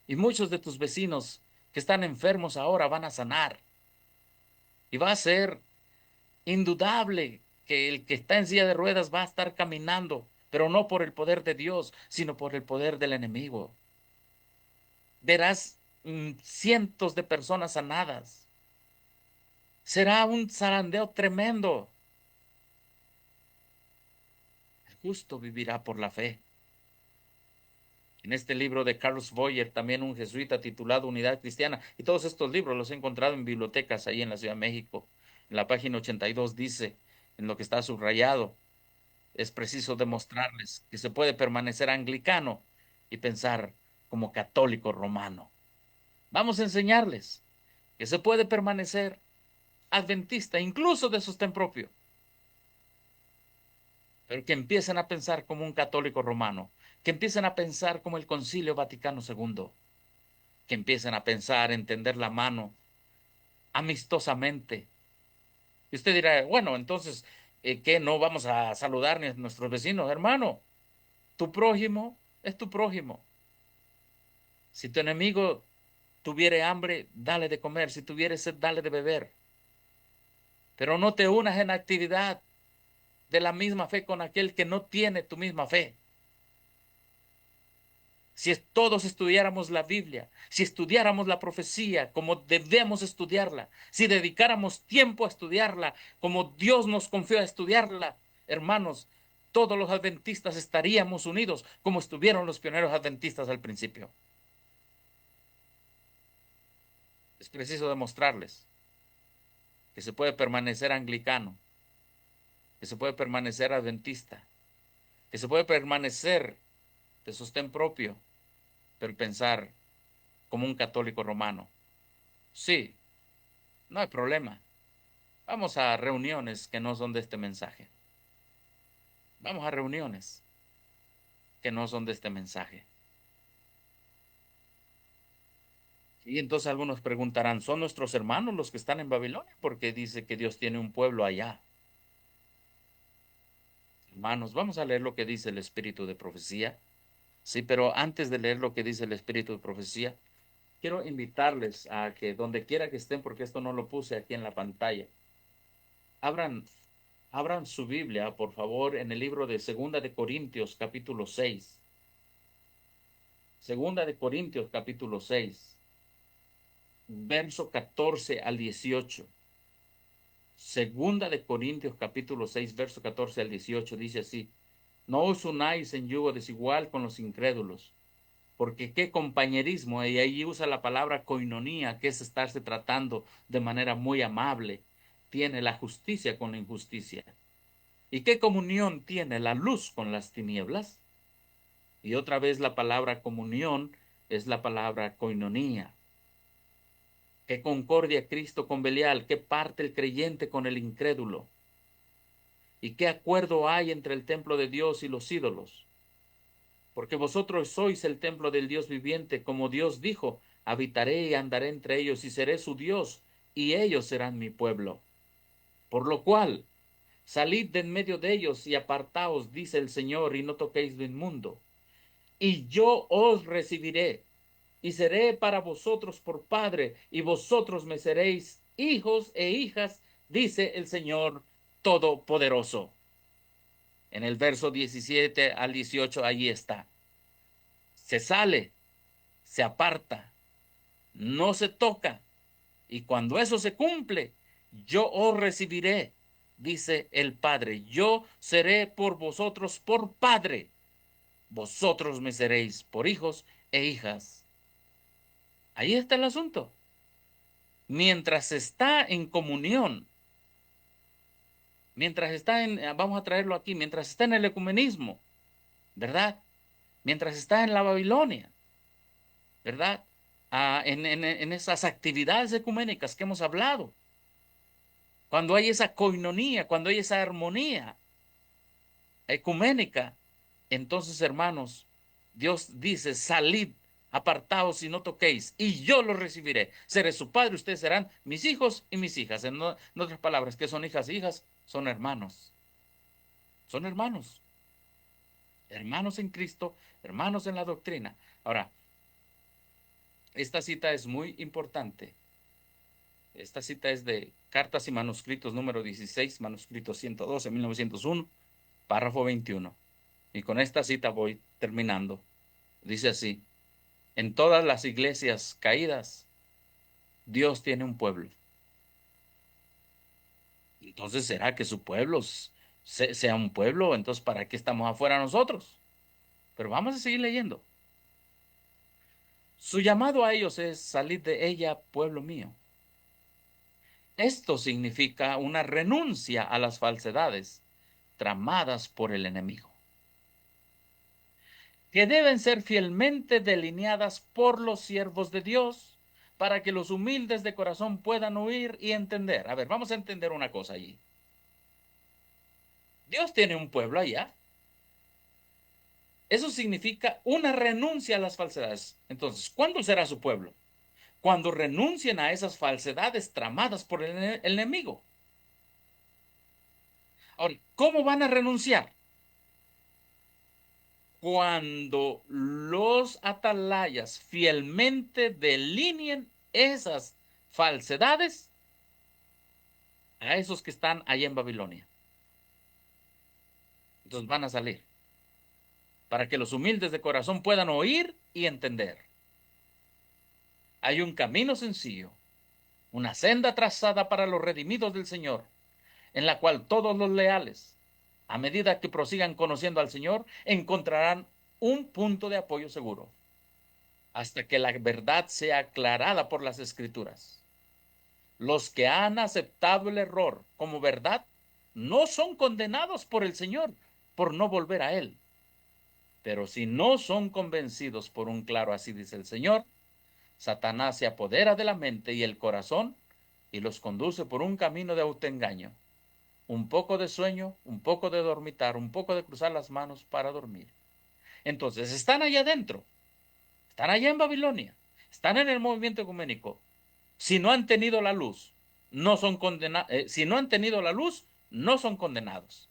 S3: y muchos de tus vecinos que están enfermos ahora van a sanar. Y va a ser indudable que el que está en silla de ruedas va a estar caminando, pero no por el poder de Dios, sino por el poder del enemigo. Verás cientos de personas sanadas. Será un zarandeo tremendo. justo vivirá por la fe. En este libro de Carlos Boyer, también un jesuita titulado Unidad Cristiana, y todos estos libros los he encontrado en bibliotecas ahí en la Ciudad de México. En la página 82 dice, en lo que está subrayado, es preciso demostrarles que se puede permanecer anglicano y pensar como católico romano. Vamos a enseñarles que se puede permanecer adventista, incluso de sostén propio, pero que empiecen a pensar como un católico romano, que empiecen a pensar como el Concilio Vaticano II, que empiecen a pensar, entender la mano amistosamente. Y usted dirá, bueno, entonces, ¿qué? ¿No vamos a saludar a nuestros vecinos? Hermano, tu prójimo es tu prójimo. Si tu enemigo tuviere hambre, dale de comer. Si tuviere sed, dale de beber. Pero no te unas en actividad de la misma fe con aquel que no tiene tu misma fe. Si todos estudiáramos la Biblia, si estudiáramos la profecía como debemos estudiarla, si dedicáramos tiempo a estudiarla como Dios nos confió a estudiarla, hermanos, todos los adventistas estaríamos unidos como estuvieron los pioneros adventistas al principio. Es preciso demostrarles que se puede permanecer anglicano, que se puede permanecer adventista, que se puede permanecer de sostén propio, pero pensar como un católico romano. Sí, no hay problema. Vamos a reuniones que no son de este mensaje. Vamos a reuniones que no son de este mensaje. Y entonces algunos preguntarán, ¿son nuestros hermanos los que están en Babilonia? Porque dice que Dios tiene un pueblo allá. Hermanos, vamos a leer lo que dice el Espíritu de Profecía. Sí, pero antes de leer lo que dice el Espíritu de Profecía, quiero invitarles a que donde quiera que estén, porque esto no lo puse aquí en la pantalla, abran, abran su Biblia, por favor, en el libro de Segunda de Corintios, capítulo 6. Segunda de Corintios, capítulo 6, verso 14 al 18. Segunda de Corintios, capítulo 6, verso 14 al 18, dice así: No os unáis en yugo desigual con los incrédulos, porque qué compañerismo, y ahí usa la palabra koinonía, que es estarse tratando de manera muy amable, tiene la justicia con la injusticia. ¿Y qué comunión tiene la luz con las tinieblas? Y otra vez la palabra comunión es la palabra koinonía. ¿Qué concordia Cristo con Belial? ¿Qué parte el creyente con el incrédulo? ¿Y qué acuerdo hay entre el templo de Dios y los ídolos? Porque vosotros sois el templo del Dios viviente, como Dios dijo, habitaré y andaré entre ellos y seré su Dios, y ellos serán mi pueblo. Por lo cual, salid de en medio de ellos y apartaos, dice el Señor, y no toquéis lo inmundo. Y yo os recibiré, y seré para vosotros por Padre, y vosotros me seréis hijos e hijas, dice el Señor Todopoderoso. En el verso 17 al 18, allí está. Se sale, se aparta, no se toca. Y cuando eso se cumple, yo os recibiré, dice el Padre. Yo seré por vosotros por Padre. Vosotros me seréis por hijos e hijas. Ahí está el asunto. Mientras está en comunión, mientras está en, vamos a traerlo aquí, mientras está en el ecumenismo, ¿verdad? Mientras está en la Babilonia, ¿verdad? En esas actividades ecuménicas que hemos hablado, cuando hay esa coinonía, cuando hay esa armonía ecuménica, entonces, hermanos, Dios dice, salid, apartaos y no toquéis, y yo los recibiré. Seré su padre, ustedes serán mis hijos y mis hijas. En otras palabras, que son hijas e hijas, son hermanos. Son hermanos. Hermanos en Cristo, hermanos en la doctrina. Ahora, esta cita es muy importante. Esta cita es de Cartas y Manuscritos número 16, manuscrito 112, 1901, párrafo 21. Y con esta cita voy terminando. Dice así: en todas las iglesias caídas, Dios tiene un pueblo. Entonces, ¿será que su pueblo sea un pueblo, entonces ¿para qué estamos afuera nosotros? Pero vamos a seguir leyendo. Su llamado a ellos es: salid de ella, pueblo mío. Esto significa una renuncia a las falsedades tramadas por el enemigo, que deben ser fielmente delineadas por los siervos de Dios, para que los humildes de corazón puedan oír y entender. A ver, vamos a entender una cosa allí. Dios tiene un pueblo allá. Eso significa una renuncia a las falsedades. Entonces, ¿cuándo será su pueblo? Cuando renuncien a esas falsedades tramadas por el enemigo. Ahora, ¿cómo van a renunciar? Cuando los atalayas fielmente delineen esas falsedades a esos que están allá en Babilonia. Entonces van a salir para que los humildes de corazón puedan oír y entender. Hay un camino sencillo, una senda trazada para los redimidos del Señor, en la cual todos los leales, a medida que prosigan conociendo al Señor, encontrarán un punto de apoyo seguro, hasta que la verdad sea aclarada por las Escrituras. Los que han aceptado el error como verdad no son condenados por el Señor por no volver a Él. Pero si no son convencidos por un claro así dice el Señor, Satanás se apodera de la mente y el corazón y los conduce por un camino de autoengaño. Un poco de sueño, un poco de dormitar, un poco de cruzar las manos para dormir. Entonces están allá adentro, están allá en Babilonia, están en el movimiento ecuménico. Si no han tenido la luz, no son condenados. Si no han tenido la luz, no son condenados.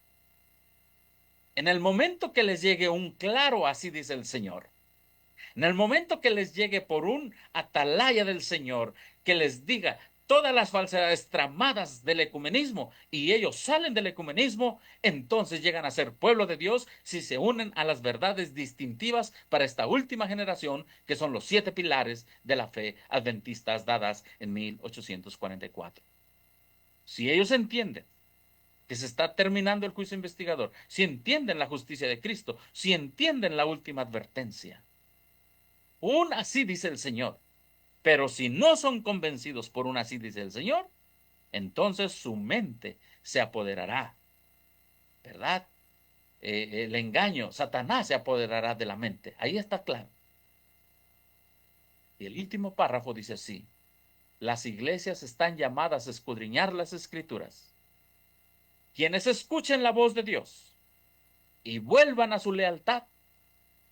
S3: En el momento que les llegue un claro, así dice el Señor, en el momento que les llegue por un atalaya del Señor, que les diga todas las falsedades tramadas del ecumenismo y ellos salen del ecumenismo, entonces llegan a ser pueblo de Dios si se unen a las verdades distintivas para esta última generación, que son los 7 pilares de la fe adventistas dadas en 1844. Si ellos entienden que se está terminando el juicio investigador, si entienden la justicia de Cristo, si entienden la última advertencia, un así dice el Señor. Pero si no son convencidos por un así dice el Señor, entonces su mente se apoderará, ¿verdad? El engaño, Satanás se apoderará de la mente. Ahí está claro. Y el último párrafo dice así: las iglesias están llamadas a escudriñar las escrituras. Quienes escuchen la voz de Dios y vuelvan a su lealtad,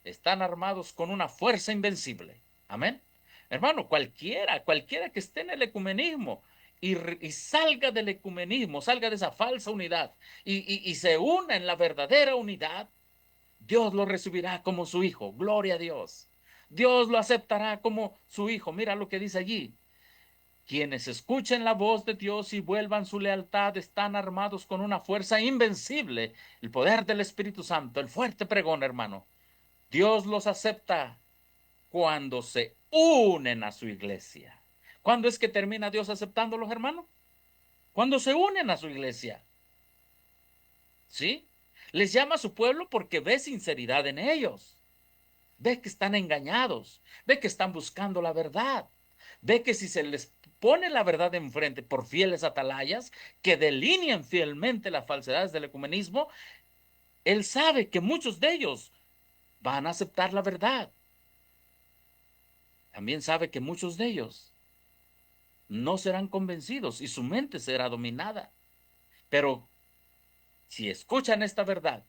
S3: están armados con una fuerza invencible. Amén. Hermano, cualquiera que esté en el ecumenismo y salga del ecumenismo, salga de esa falsa unidad y se una en la verdadera unidad, Dios lo recibirá como su hijo. Gloria a Dios. Dios lo aceptará como su hijo. Mira lo que dice allí: quienes escuchen la voz de Dios y vuelvan su lealtad están armados con una fuerza invencible, el poder del Espíritu Santo, el fuerte pregón, hermano. Dios los acepta cuando se unen a su iglesia. ¿Cuándo es que termina Dios aceptándolos, hermano? Cuando se unen a su iglesia. ¿Sí? Les llama a su pueblo porque ve sinceridad en ellos. Ve que están engañados. Ve que están buscando la verdad. Ve que si se les pone la verdad enfrente por fieles atalayas que delinean fielmente las falsedades del ecumenismo, él sabe que muchos de ellos van a aceptar la verdad. También sabe que muchos de ellos no serán convencidos y su mente será dominada. Pero si escuchan esta verdad,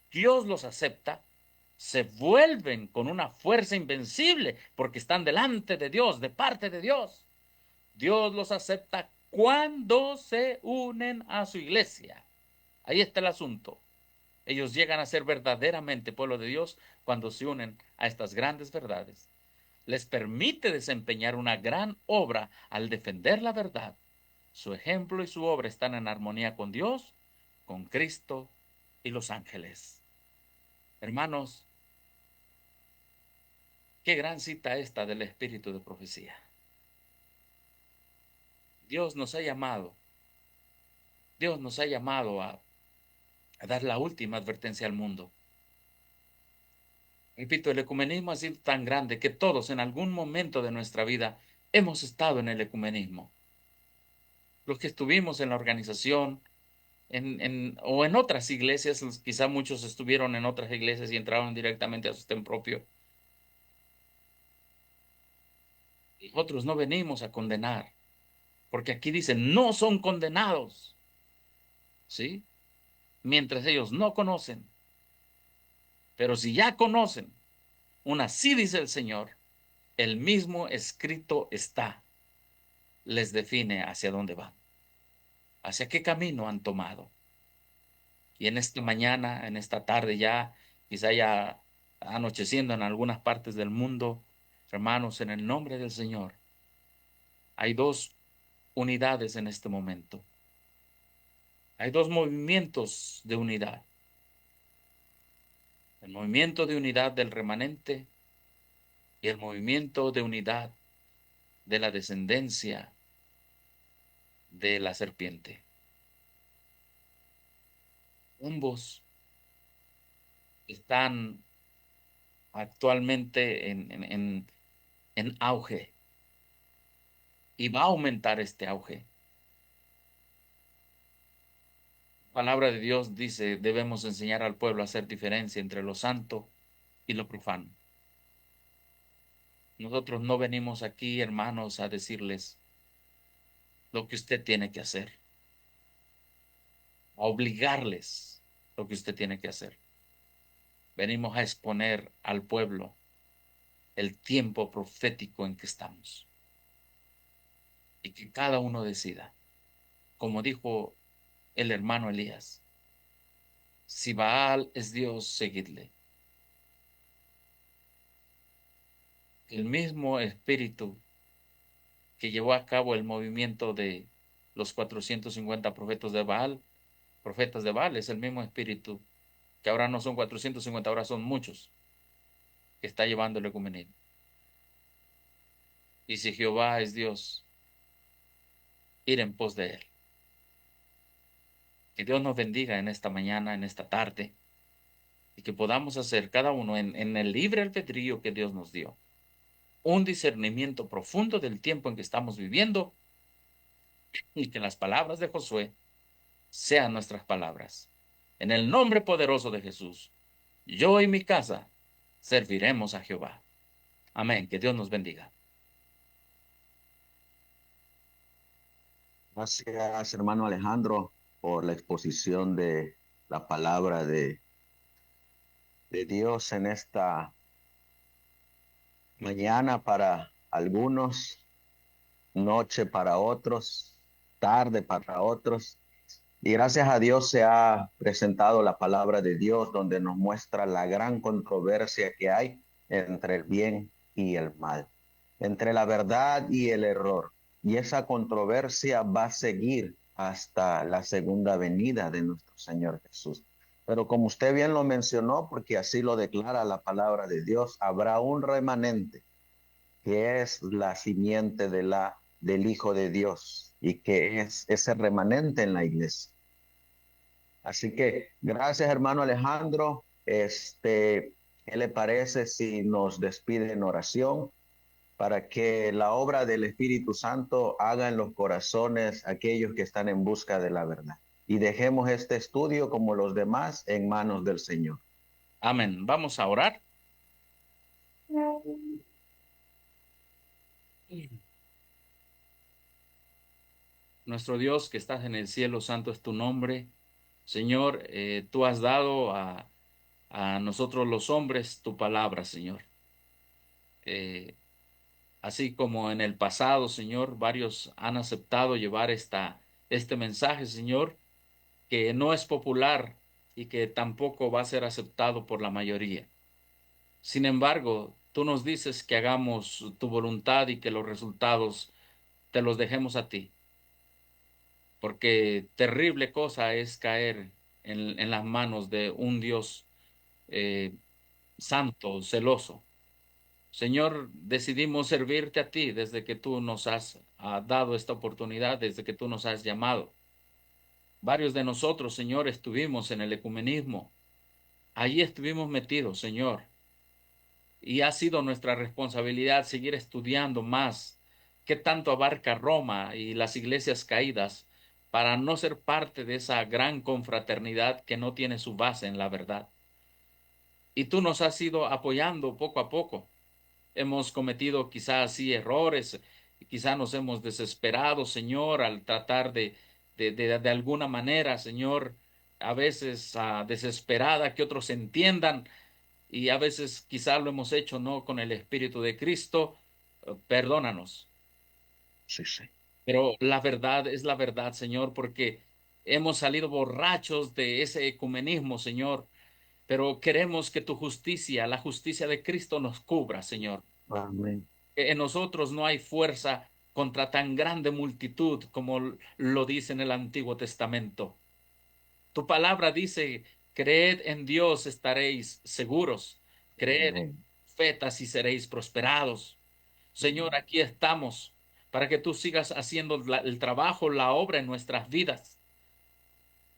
S3: Dios los acepta, se vuelven con una fuerza invencible porque están delante de Dios, de parte de Dios. Dios los acepta cuando se unen a su iglesia. Ahí está el asunto. Ellos llegan a ser verdaderamente pueblo de Dios cuando se unen a estas grandes verdades. Les permite desempeñar una gran obra al defender la verdad. Su ejemplo y su obra están en armonía con Dios, con Cristo y los ángeles. Hermanos, qué gran cita esta del espíritu de profecía. Dios nos ha llamado Dios nos ha llamado a dar la última advertencia al mundo. Repito, el ecumenismo ha sido tan grande que todos en algún momento de nuestra vida hemos estado en el ecumenismo. Los que estuvimos en la organización o en otras iglesias, quizá muchos estuvieron en otras iglesias y entraron directamente a sostén propio. Y otros no venimos a condenar, porque aquí dicen, no son condenados, ¿sí? Mientras ellos no conocen. Pero si ya conocen, así dice el Señor, el mismo escrito está, les define hacia dónde van, hacia qué camino han tomado. Y en esta mañana, en esta tarde ya, quizá ya anocheciendo en algunas partes del mundo, hermanos, en el nombre del Señor, hay dos unidades en este momento. Hay dos movimientos de unidad. El movimiento de unidad del remanente y el movimiento de unidad de la descendencia de la serpiente. Ambos están actualmente en auge y va a aumentar este auge. La palabra de Dios dice, debemos enseñar al pueblo a hacer diferencia entre lo santo y lo profano. Nosotros no venimos aquí, hermanos, a decirles lo que usted tiene que hacer, a obligarles lo que usted tiene que hacer. Venimos a exponer al pueblo el tiempo profético en que estamos y que cada uno decida, como dijo el hermano Elías, si Baal es Dios, seguidle. El mismo espíritu que llevó a cabo el movimiento de los 450 profetas de Baal, es el mismo espíritu que ahora no son 450, ahora son muchos, que está llevando el ecumenismo. Y si Jehová es Dios, ir en pos de él. Que Dios nos bendiga en esta mañana, en esta tarde, y que podamos hacer cada uno en el libre albedrío que Dios nos dio un discernimiento profundo del tiempo en que estamos viviendo y que las palabras de Josué sean nuestras palabras. En el nombre poderoso de Jesús, yo y mi casa serviremos a Jehová. Amén. Que Dios nos bendiga.
S2: Gracias, hermano Alejandro, por la exposición de la palabra de Dios en esta mañana para algunos, noche para otros, tarde para otros. Y gracias a Dios se ha presentado la palabra de Dios donde nos muestra la gran controversia que hay entre el bien y el mal, entre la verdad y el error. Y esa controversia va a seguir hasta la segunda venida de nuestro Señor Jesús. Pero como usted bien lo mencionó, porque así lo declara la palabra de Dios, habrá un remanente que es la simiente del Hijo de Dios y que es ese remanente en la iglesia. Así que gracias, hermano Alejandro. ¿Qué le parece si nos despide en oración para que la obra del Espíritu Santo haga en los corazones aquellos que están en busca de la verdad? Y dejemos este estudio, como los demás, en manos del Señor.
S3: Amén. Vamos a orar. Nuestro Dios que estás en el cielo, santo es tu nombre. Señor, tú has dado a nosotros los hombres tu palabra, Señor. Eh, Así como en el pasado, Señor, varios han aceptado llevar este mensaje, Señor, que no es popular y que tampoco va a ser aceptado por la mayoría. Sin embargo, tú nos dices que hagamos tu voluntad y que los resultados te los dejemos a ti, porque terrible cosa es caer en las manos de un Dios eh, santo, celoso. Señor, decidimos servirte a ti desde que tú nos has dado esta oportunidad, desde que tú nos has llamado. Varios de nosotros, Señor, estuvimos en el ecumenismo. Allí estuvimos metidos, Señor. Y ha sido nuestra responsabilidad seguir estudiando más qué tanto abarca Roma y las iglesias caídas para no ser parte de esa gran confraternidad que no tiene su base en la verdad. Y tú nos has ido apoyando poco a poco. Hemos cometido quizás sí errores, quizás nos hemos desesperado, Señor, al tratar de alguna manera, Señor, a veces desesperada que otros entiendan y a veces quizás lo hemos hecho no con el Espíritu de Cristo. Perdónanos.
S2: Sí, sí.
S3: Pero la verdad es la verdad, Señor, porque hemos salido borrachos de ese ecumenismo, Señor, pero queremos que tu justicia, la justicia de Cristo nos cubra, Señor.
S2: Amén.
S3: Que en nosotros no hay fuerza contra tan grande multitud como lo dice en el Antiguo Testamento. Tu palabra dice, creed en Dios, estaréis seguros. Creed en
S2: Amén.
S3: profetas y seréis prosperados. Señor, aquí estamos para que tú sigas haciendo el trabajo, la obra en nuestras vidas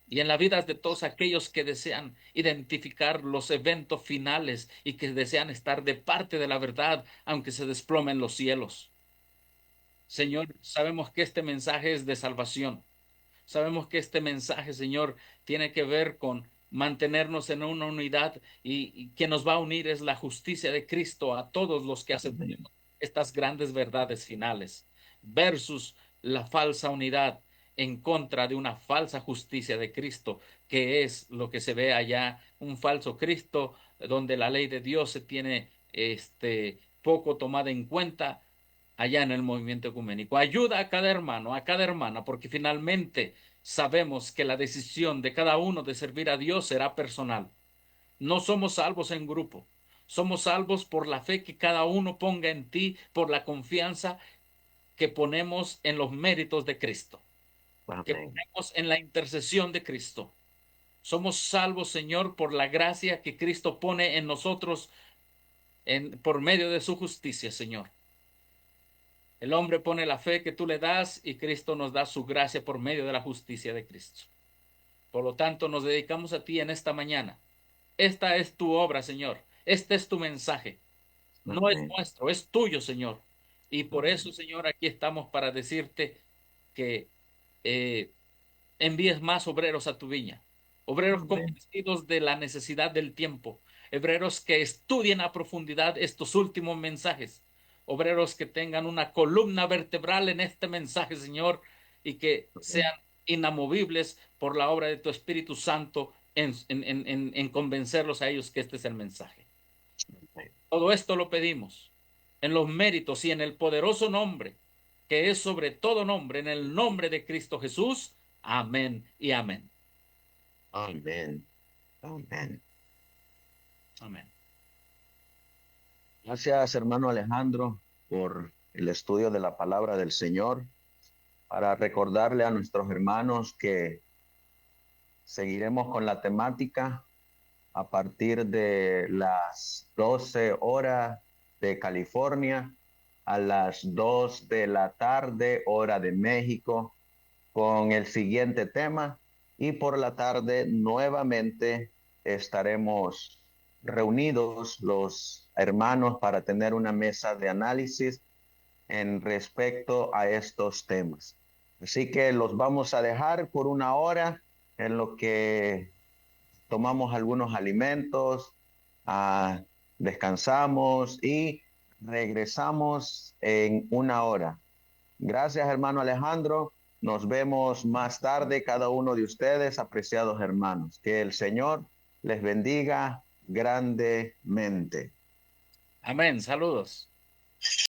S3: y en las vidas de todos aquellos que desean identificar los eventos finales y que desean estar de parte de la verdad, aunque se desplomen los cielos. Señor, sabemos que este mensaje es de salvación. Sabemos que este mensaje, Señor, tiene que ver con mantenernos en una unidad y que nos va a unir es la justicia de Cristo a todos los que
S2: Amén.
S3: aceptemos estas grandes verdades finales versus la falsa unidad en contra de una falsa justicia de Cristo, que es lo que se ve allá, un falso Cristo donde la ley de Dios se tiene poco tomada en cuenta allá en el movimiento ecuménico. Ayuda a cada hermano, a cada hermana, porque finalmente sabemos que la decisión de cada uno de servir a Dios será personal. No somos salvos en grupo. Somos salvos por la fe que cada uno ponga en ti, por la confianza que ponemos en los méritos de Cristo, que
S2: Amén.
S3: ponemos en la intercesión de Cristo. Somos salvos, Señor, por la gracia que Cristo pone en nosotros por medio de su justicia, Señor. El hombre pone la fe que tú le das y Cristo nos da su gracia por medio de la justicia de Cristo. Por lo tanto, nos dedicamos a ti en esta mañana. Esta es tu obra, Señor. Este es tu mensaje. No es
S2: Amén.
S3: nuestro, es tuyo, Señor. Y por eso,
S2: Amén.
S3: Señor, aquí estamos para decirte que eh, envíes más obreros a tu viña. Obreros
S2: Amén.
S3: convencidos de la necesidad del tiempo. Obreros que estudien a profundidad estos últimos mensajes. Obreros que tengan una columna vertebral en este mensaje, Señor, y que sean inamovibles por la obra de tu Espíritu Santo en convencerlos a ellos que este es el mensaje.
S2: Amén.
S3: Todo esto lo pedimos en los méritos y en el poderoso nombre que es sobre todo nombre, en el nombre de Cristo Jesús. Amén y amén.
S2: Amén. Amén.
S3: Amén.
S2: Gracias, hermano Alejandro, por el estudio de la palabra del Señor, para recordarle a nuestros hermanos que seguiremos con la temática a partir de las 12 horas de California, a las 2 de la tarde, hora de México, con el siguiente tema. Y por la tarde nuevamente estaremos reunidos los hermanos para tener una mesa de análisis en respecto a estos temas. Así que los vamos a dejar por una hora en lo que tomamos algunos alimentos, descansamos y regresamos en una hora. Gracias, hermano Alejandro. Nos vemos más tarde, cada uno de ustedes, apreciados hermanos. Que el Señor les bendiga grandemente.
S3: Amén. Saludos.